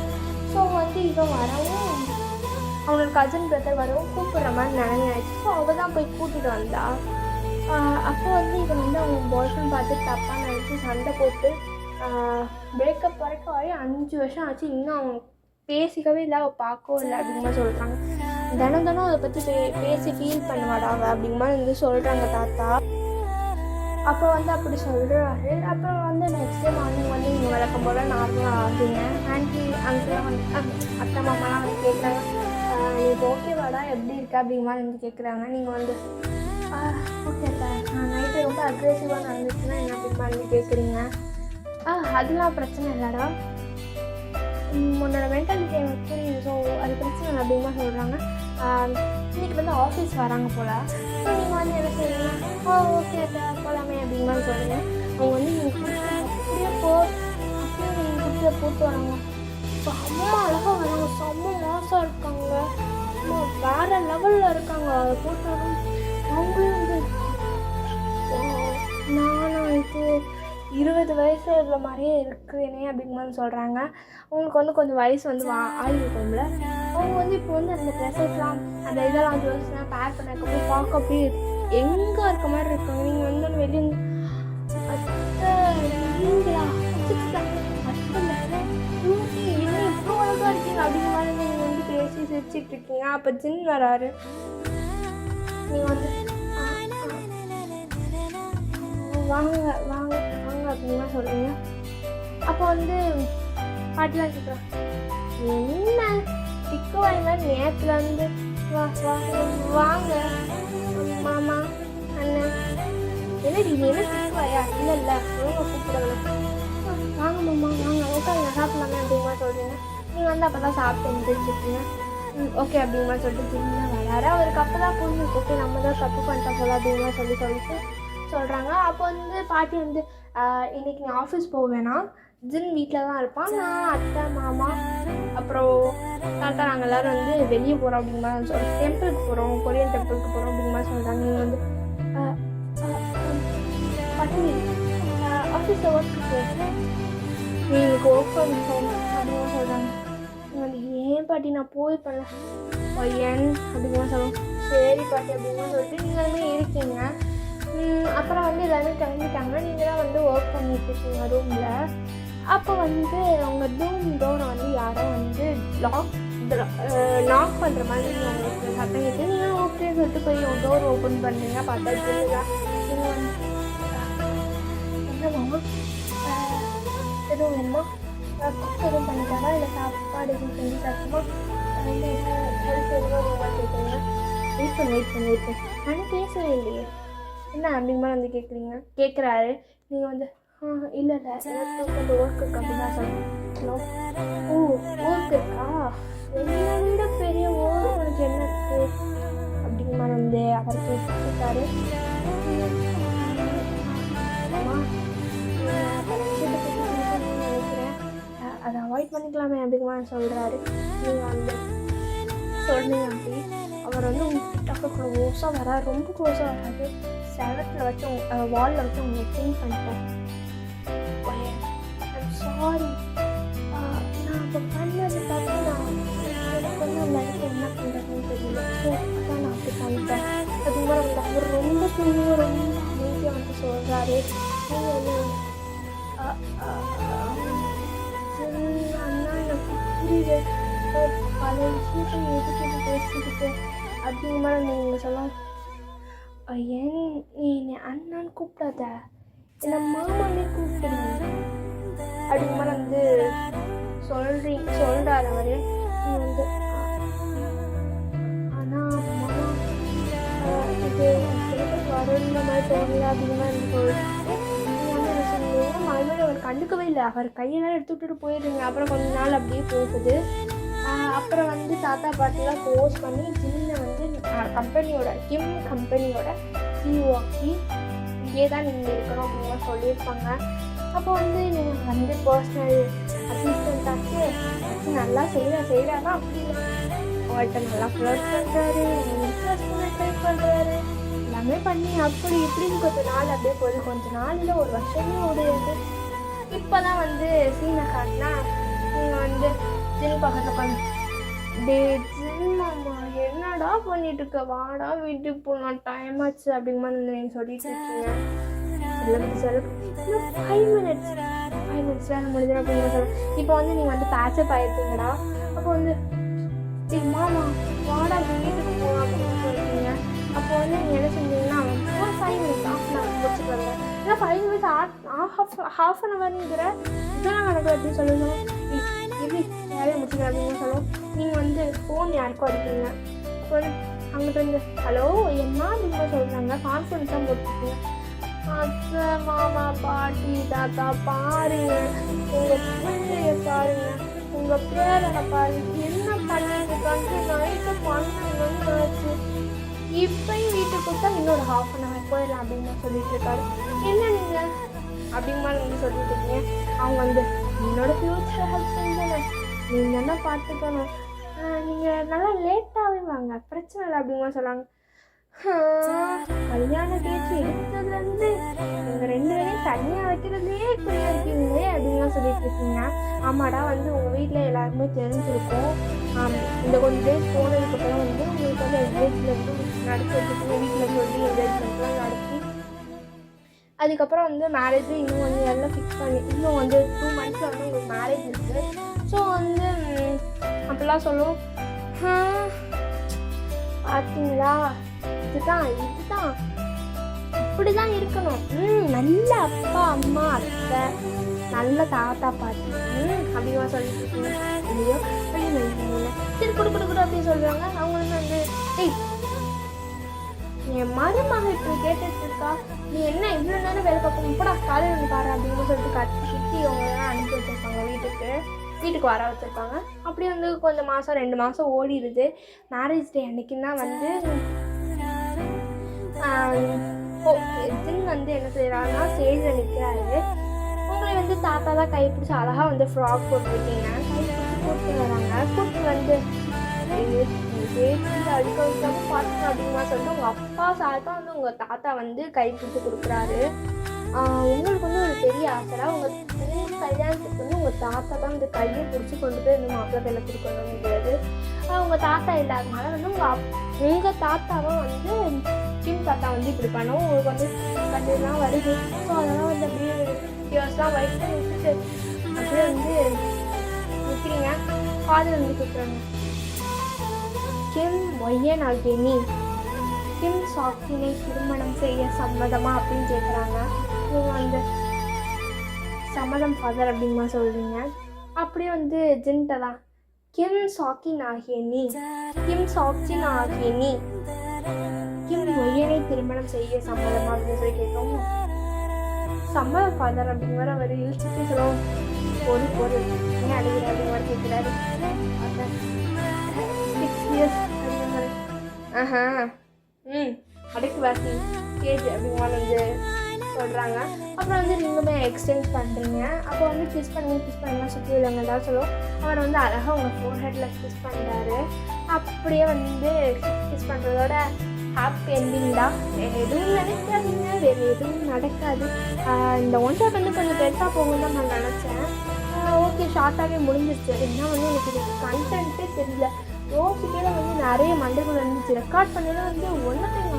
ஸோ வந்து இவன் வரவும் அவனோட கசின் பிரதர் வரவும் கூப்பிட்ற மாதிரி நிலைமை ஆயிடுச்சு. ஸோ அவள் தான் போய் கூட்டிகிட்டு வந்தா. அப்போ வந்து இவன் வந்து அவங்க பாய் ஃப்ரெண்ட் பார்த்து தப்பாக நினச்சி சண்டை போட்டு பிரேக்கப் வரைக்கும் ஆகி 5 வருஷம் ஆச்சு. இன்னும் அவங்க பேசிக்கவே இல்லை. அவள் பார்க்கவும் இல்லை அப்படிங்கிற சொல்கிறாங்க. தினம் அதை பற்றி பேசி ஃபீல் பண்ணுவாடா அவள் அப்படிங்கிற மாதிரி வந்து சொல்கிறாங்க தாத்தா. அப்போ வந்து அப்படி சொல்கிறாரு. அப்புறம் வந்து நெக்ஸ்ட் டே மார்னிங் வந்து நீங்கள் வழக்கம் போல் நார்மலாக ஆகுங்க. ஆன்ட்டி அங்கெலாம் வந்து அத்தை மாமாலாம் வந்து கேட்குறாங்க, நீ ஓகேவாடா எப்படி இருக்கா அப்படிங்கிற மாதிரி வந்து கேட்குறாங்க. நீங்கள் வந்து ஓகே சார், நான் நைட்டு ரொம்ப அக்ரெசிவாக நடந்துச்சுன்னா என்ன அப்படிங்கிற மாதிரி கேட்குறீங்க. அதெல்லாம் பிரச்சனை இல்லைடா, உன்னோட மென்டாலிட்டி எனக்கு புரியுது, ஸோ அது பிரச்சனை இல்லை அப்படிமா சொல்கிறாங்க. இன்றைக்கி வந்து ஆஃபீஸ் வராங்க போல். ஸோ நீங்கள் வந்து என்ன செய்வீங்க, ஓகே சார் போகலாமே அப்படிங்கிற மாதிரி சொல்லுங்கள். அவங்க வந்து நீங்கள் அப்படியே நீங்கள் குட்டியை போட்டு வராங்க. ஸோ அம்மா அழகாக வராங்க, செம்ம மாசாக இருக்காங்க, அம்மா வேறு லெவலில் இருக்காங்க. அதை போட்டு வராங்க. அவங்களே வந்து நானா இது 20 வயசு இவ்வளோ மாதிரியே இருக்கிறேனே அப்படிங்கிற மாதிரி சொல்கிறாங்க. அவங்களுக்கு வந்து கொஞ்சம் வயசு வந்து ஆகிருக்கும்ல. அவங்க வந்து இப்போ வந்து அந்த ட்ரெஸ்ஸஸ்லாம் அந்த இதெல்லாம் ஜுவல்ஸ்லாம் பேக் பண்ண பார்க்க அப்படியே எங்கே இருக்க மாதிரி இருக்காங்க. நீங்கள் வந்து வெளியே அத்தை நீங்களா என்ன இவ்வளோ அழகாக இருக்கீங்க அப்படிங்கிற மாதிரி நீங்கள் வந்து பேசி சிரிச்சிட்டு இருக்கீங்க. அப்போ ஜின் வராரு. நீங்கள் வந்து வாங்க வாங்க வாங்க அப்படின்னா சொல்கிறீங்க. அப்போ வந்து பாட்டிலாம் கேட்குறோம், என்ன திக்கு வாங்க நேரத்தில் வந்து வாங்க மாமா அண்ணன் என்ன நீ என்ன திக்குவாயா இல்லை இல்லை அவங்க கூப்பிடுங்க வாங்க மாமா வாங்க உட்காந்து சாப்பிடலாமே அப்படிங்கிற சொல்கிறீங்க. நீங்கள் வந்து அப்போ தான் சாப்பிட்டு தெரிஞ்சுருக்கீங்க. ஓகே அப்படிங்கிற மாதிரி சொல்லிட்டு ஜிம்லாம் வராரு. அவருக்கு அப்போ தான் புரிஞ்சு ஓகே நம்ம தான் தப்பு பண்ணிட்டோம் போல அப்படிங்கிற சொல்லிட்டு சொல்கிறாங்க. அப்போ வந்து பாட்டி வந்து இன்றைக்கி நீ ஆஃபீஸ் போவேனா, ஜின் வீட்டில் தான் இருப்பான், நான் அத்தை மாமா அப்புறம் தாத்தா நாங்கள் எல்லோரும் வந்து வெளியே போகிறோம் அப்படிங்கிற மாதிரி சொல்கிறோம், டெம்பிளுக்கு போகிறோம், கொரியன் டெம்பிளுக்கு போகிறோம் அப்படிங்கிற மாதிரி சொல்கிறாங்க. நீங்கள் வந்து பாட்டி ஆஃபீஸில் ஒர்க்கு போகிறேன், நீ எனக்கு ஒர்க் பண்ணிப்போம் அப்படின்னு சொல்கிறாங்க. நீங்கள் வந்து ஏன் பாட்டி நான் போய் பண்ண பையன் அப்படிங்கிற சொல்லுவோம். சரி பாட்டி அப்படிங்கிற சொல்லிட்டு நீங்களுமே இருக்கீங்க. அப்புறம் வந்து எல்லாருமே கிளம்பிட்டாங்க. நீங்கள் தான் வந்து ஒர்க் பண்ணிட்டு இருக்கீங்க ரூமில். அப்போ வந்து உங்கள் டோரை வந்து யாரோ வந்து லாக் பண்ணுற மாதிரி உங்களுக்கு சத்தம் கேட்டு நீங்கள் ஓகே சொல்லிட்டு போய் டோர் ஓப்பன் பண்ணுறீங்க. பார்த்தா ஜில்லுதான். நீங்கள் வந்து என்னம்மா எதுவும் வேணுமா, குக் எதுவும் பண்ணிட்டாரா இல்லை சாப்பாடு எதுவும் செஞ்சு தரணுமா, இல்லை ஹெல்த் எதுவும் கேட்குறீங்க. வெயிட் பண்ணு நான் பேசவே இல்லையே என்ன அப்படிங்கிற வந்து கேட்குறாரு. நீங்கள் வந்து இல்லை கொஞ்சம் ஒர்க் இருக்கு அப்படின்னு தான் சொல்லணும். ஒர்க் இருக்கா, என்னை விட பெரிய ஒர்க் உனக்கு என்ன இருக்குது அப்படிங்கிற மாதிரி வந்து அவர் கேட்டாரு. நினைக்கிறேன் அதை அவாய்ட் பண்ணிக்கலாமே அப்படிங்கிற மாதிரி சொல்கிறாரு. நீங்கள் வந்து சொல்லுங்க அப்படி. அவர் வந்து உங்களுக்கு க்ளோஸாக வராது, ரொம்ப க்ளோஸாக வராது. செவத்தில் வச்சு வாலில் வச்சு உங்களுக்கு திங்க் பண்ணிட்டேன். ஐம் சாரி, நான் இப்போ பண்ணது தப்பு தான், எனக்கு வந்து அந்த இடத்துல என்ன பண்ணுறதுன்னு தெரியல, ஸோ அதான் நான் அப்படி பண்ணிட்டேன் அப்படிங்கிற வந்து அவர் ரொம்ப சொல்லுவோம், ரொம்ப அமைதியாக வந்து சொல்கிறாரு. நீங்கள் வந்து அண்ணா எனக்கு புரியுது, பல விஷயத்தை எதுக்கிட்டு பேசிக்கிட்டு அப்படிங்கிற மாதிரி நீங்கள் சொல்லலாம். ஏன் நீ என்னை அண்ணான்னு கூப்பிடாத, என்னை மாமானே கூப்பிடுங்க அப்படிங்கிற மாதிரி வந்து சொல்கிறாரு அவர். நீங்கள் வந்து ஆனால் மாமா இது எனக்கு வருன்ற மாதிரி தோணல அப்படிங்கிற மாதிரி வந்து சொல்லிட்டு நீங்கள் வந்து என்ன சொன்னீங்க, மறுபடியும் அவர் கண்டுக்கவே இல்லை. அவர் கையெல்லாம் எடுத்து விட்டுட்டு போயிடுறீங்க. அப்புறம் கொஞ்ச நாள் அப்படியே போகுது. அப்புறம் வந்து தாத்தா பாட்டிலாம் போஸ்ட் பண்ணி ஜின்னை வந்து கம்பெனியோட சிஇஓ ஆக்கி இங்கே தான் நீங்கள் இருக்கணும் அப்படிங்கிற சொல்லியிருப்பாங்க. அப்போ வந்து நீங்கள் வந்து பர்சனல் அசிஸ்டன்ட் ஆச்சு நல்லா செய்கிறாரா அப்படி அவர்கிட்ட நல்லா ஃப்ளர்ட் பண்ணுறாரு, இன்ட்ரெஸ்ட் பண்ண ட்ரை பண்ணுறாரு, எல்லாமே பண்ணி அப்படி இப்படின்னு கொஞ்சம் நாள் அப்படியே போகுது. கொஞ்சம் நாளில் ஒரு வருஷமே ஓடுது. இப்போ தான் வந்து சீனை காட்டினா நீங்கள் வந்து ஜின் பக்கத்தில் உட்காந்து டே ஜின் மாமா என்னடா பண்ணிட்டு இருக்க, வாடா வீட்டுக்கு போகலாம், டைம் ஆச்சு அப்படிங்கிற மாதிரி நீங்கள் சொல்லிட்டு இருக்கீங்க. இன்னும் 5 minutes வேலை முடிஞ்சிடும் அப்படிங்கிற சொல்ல. இப்போ வந்து நீங்கள் வந்து பேச்சப் ஆகிருப்பீங்கடா. அப்போ வந்து மாமா வாடா வீட்டுக்கு போகலாம் அப்படின்னு சொல்லிட்டீங்க. அப்போ வந்து நீங்கள் என்ன செஞ்சீங்கன்னா 5 minutes ஆஃப் நான் முடிச்சுட்டு வந்தேன். ஹாஃப் அன் ஹவர்ங்கிற இதெல்லாம் நடக்குது அப்படின்னு சொல்லுவோம். எப்படி வேலையை முடிச்சுக்கிறேன் அப்படின்னு சொல்லுவோம். நீங்கள் வந்து ஃபோன் யாருக்கும் அடிக்கிறீங்க. அப்போ வந்து அங்கிட்ட வந்து ஹலோ என்ன அப்படின்னு சொல்கிறாங்க. கான்ஃபரன்ஸ் தான் போட்டுருக்கீங்க. அத்தை மாமா பாட்டி தாத்தா பாருங்க, உங்கள் பிள்ளைய பாருங்க, உங்கள் பேரனை பாருங்க, என்ன பண்ணிருக்கான்னு நைட்டு 12 ஆச்சு. இப்போயும் வீட்டுக்கு கொடுத்தா இன்னொரு ஹாஃப் அன் ஹவர் போயிடலாம் அப்படின்னு சொல்லிட்டு இருக்காரு. என்ன நீங்கள் அப்படிமா நீங்கள் சொல்லிட்டு இருக்கீங்க. அவங்க வந்து என்னோட ஃப்யூச்சர் ஹஸ்பண்ட் தானே, நீங்கள் என்ன பார்த்துக்கணும், நீங்கள் நல்லா லேட்டாகவே வாங்க, பிரச்சனை இல்லை அப்படிமா சொல்கிறாங்க. கல்யாண பேச்சு எடுத்ததுலேருந்து நீங்கள் 2 பேரையும் தனியாக வைக்கிறதுலே இப்படியா இருக்கீங்களே அப்படின்லாம் சொல்லிட்டு இருக்கீங்க. ஆமாடா வந்து உங்கள் வீட்டில் எல்லாருக்குமே தெரிஞ்சிருக்கும். இந்த கொஞ்சம் டேஸ் போனதுக்கப்புறம் வந்து உங்களுக்கு வந்து என்கேஜ்மெண்ட்டு நடத்தி வச்சுருக்கீங்க. வீட்டில் சொல்லி என்கேஜ்மெண்ட்லாம் நடத்தி அதுக்கப்புறம் வந்து மேரேஜ் இன்னும் 1 இயரில் ஃபிக்ஸ் பண்ணி இன்னும் வந்து 2 monthஸில் வந்து உங்களுக்கு மேரேஜ் இருக்குது. ஸோ வந்து அப்படிலாம் சொல்லுவோம். பார்த்தீங்களா, இதுதான் இப்படி தான் இருக்கணும். நல்ல அப்பா அம்மா அத்தை, நல்ல தாத்தா பாட்டி அப்படிமா சொல்லிட்டு இருக்கீங்க. இல்லையோ சரி கொடுக்குற அப்படின்னு சொல்கிறாங்க. அவங்களுக்கு வந்து என் மருமக இப்படி கேட்டுட்டு இருக்கா, நீ என்ன இவ்வளோ நேரம் வேலை பார்க்கணும், இப்போடா காலையில் வந்து பாரு அப்படின்னு சொல்லிட்டு கட்டி அவங்களெல்லாம் அனுப்பி வச்சுருப்பாங்க. வீட்டுக்கு வர வச்சுருப்பாங்க. அப்படியே வந்து கொஞ்சம் மாதம் 2 மாதம் ஓடிடுது. மேரேஜ் டே அன்னைக்குன்னா வந்து ஜின் வந்து என்ன செய்கிறாருன்னா ஸ்டேஜில் நிற்கிறாரு. உங்களை வந்து தாத்தா தான் கைப்பிடிச்சி அழகாக வந்து ஃப்ராக் போட்டுருக்கீங்க. கைப்பிடிச்சி கூப்பிட்டு வராங்க. கூப்பிட்டு வந்து அடிக்க வைக்காம பார்த்துக்கணும் அப்படிமா சொல்லிட்டு உங்கள் அப்பா சார்பாக வந்து உங்கள் தாத்தா வந்து கைப்பிடிச்சி கொடுக்குறாரு. உங்களுக்கு வந்து ஒரு பெரிய ஆசைடா, உங்கள் கல்யாணத்துக்கு வந்து உங்கள் தாத்தா தான் வந்து கையை பிடிச்சி கொண்டு போய் இந்த மாப்பிள்ளை கையில் கொடுக்கணுங்கிறது. உங்கள் தாத்தா இல்லாதனால வந்து உங்கள் தாத்தாவை வந்து கிம் தாத்தா வந்து இப்படி பண்ணவும் உங்களுக்கு வந்து கட்டிலாம் வருது. ஸோ அதெல்லாம் வந்து அப்படியே இயர்ஸ்லாம் வயசு விட்டுட்டு அப்படியே வந்து நிற்கிறீங்க. காதில் வந்து கொடுக்குறாங்க. கிம் ஒய்யன் ஆகிய நீ கிம் சாக்கினை திருமணம் செய்ய சம்மதமா அப்படின்னு கேட்குறாங்க. நீங்கள் வந்து சம்மதம் ஃபாதர் அப்படிமா சொல்கிறீங்க. அப்படியே வந்து ஜின்ட்ட தான் கிம் சாக்கின் ஆகிய நீ கிம் ஒய்யனை திருமணம் செய்ய சம்மதமா அப்படின்னு சொல்லி கேட்கும். சம்மதம் ஃபாதர் அப்படிங்கிற அவர் இழுச்சிட்டு சொல்லுவோம். ஒரு என்ன அழுகிற அப்படிங்கிற மாதிரி கேட்குறாரு. 6 years அப்படிங்கிற மாதிரி அடைக்கு வாசி கேஜ் அப்படிங்கிற வந்து சொல்கிறாங்க. அப்புறம் வந்து நீங்களுமே எக்ஸ்சேஞ்ச் பண்ணுறீங்க. அப்போ வந்து கிஸ் பண்ணுங்க சுற்றி உள்ளவங்க தான் சொல்லுவோம். அவர் வந்து அழகாக உங்கள் ஃபோர்ஹெட்டில் கிஸ் பண்ணுறாரு. அப்படியே வந்து கிஸ் பண்ணுறதோட ஹாப்பி என்டிங் தான். வேறு எதுவும் நினைக்காதீங்க, வேறு எதுவும் நடக்காது. இந்த ஒன் ஷாட் வந்து கொஞ்சம் பெருசாக போகும் தான் நான் நினச்சேன். ஓகே ஷார்ட்டாகவே முடிஞ்சிருச்சு. ஏன்னா வந்து எனக்கு இது கண்டென்ட்டே தெரியல. யோசிக்கையில் வந்து நிறைய மண்டர்கள் இருந்துச்சு. ரெக்கார்ட் பண்ணலாம் வந்து ஒன்றுத்தையும்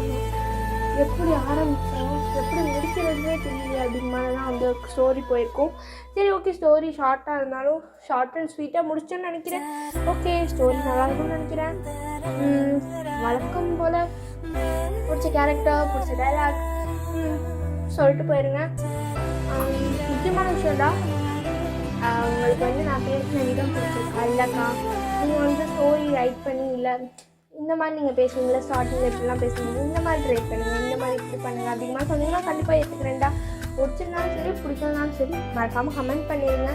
எப்படி ஆரம்பித்தோம் எப்படி முடிக்கிறதுனே தெரியல அப்படிங்கிற மாதிரி தான் வந்து ஸ்டோரி போயிருக்கும். சரி ஓகே, ஸ்டோரி ஷார்ட்டாக இருந்தாலும் ஷார்ட் அண்ட் ஸ்வீட்டாக முடிச்சேன்னு நினைக்கிறேன். ஓகே, ஸ்டோரி நல்லா இருக்கும்னு நினைக்கிறேன். வழக்கம் போல் பிடிச்ச கேரக்டர் பிடிச்ச டைலாக் சொல்லிட்டு போயிருங்க. முக்கியமான விஷயம்டா, உங்களுக்கு வந்து நான் பேசின விதம் பிடிச்சிருக்கா இல்லைக்கா, நீங்கள் வந்து ஸ்டோரி ரைட் பண்ணி இல்லை இந்த மாதிரி நீங்கள் பேசுவீங்களா, ஸ்டார்டிங்கில் இப்படிலாம் பேசுவீங்க, இந்த மாதிரி ட்ரை பண்ணுங்கள், இந்த மாதிரி இப்படி பண்ணுங்கள் அப்படிங்கிற சொன்னீங்கன்னா கண்டிப்பாக ஏற்றுக்கிறேன்டா. பிடிச்சிருந்தாலும் சரி பிடிக்கலனாலும் சரி மறக்காமல் கமெண்ட் பண்ணிடுங்க.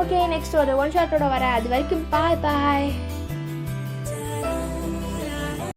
ஓகே, நெக்ஸ்ட் ஒரு ஒன் ஷாட்டோட வரேன். அது வரைக்கும் பாய்.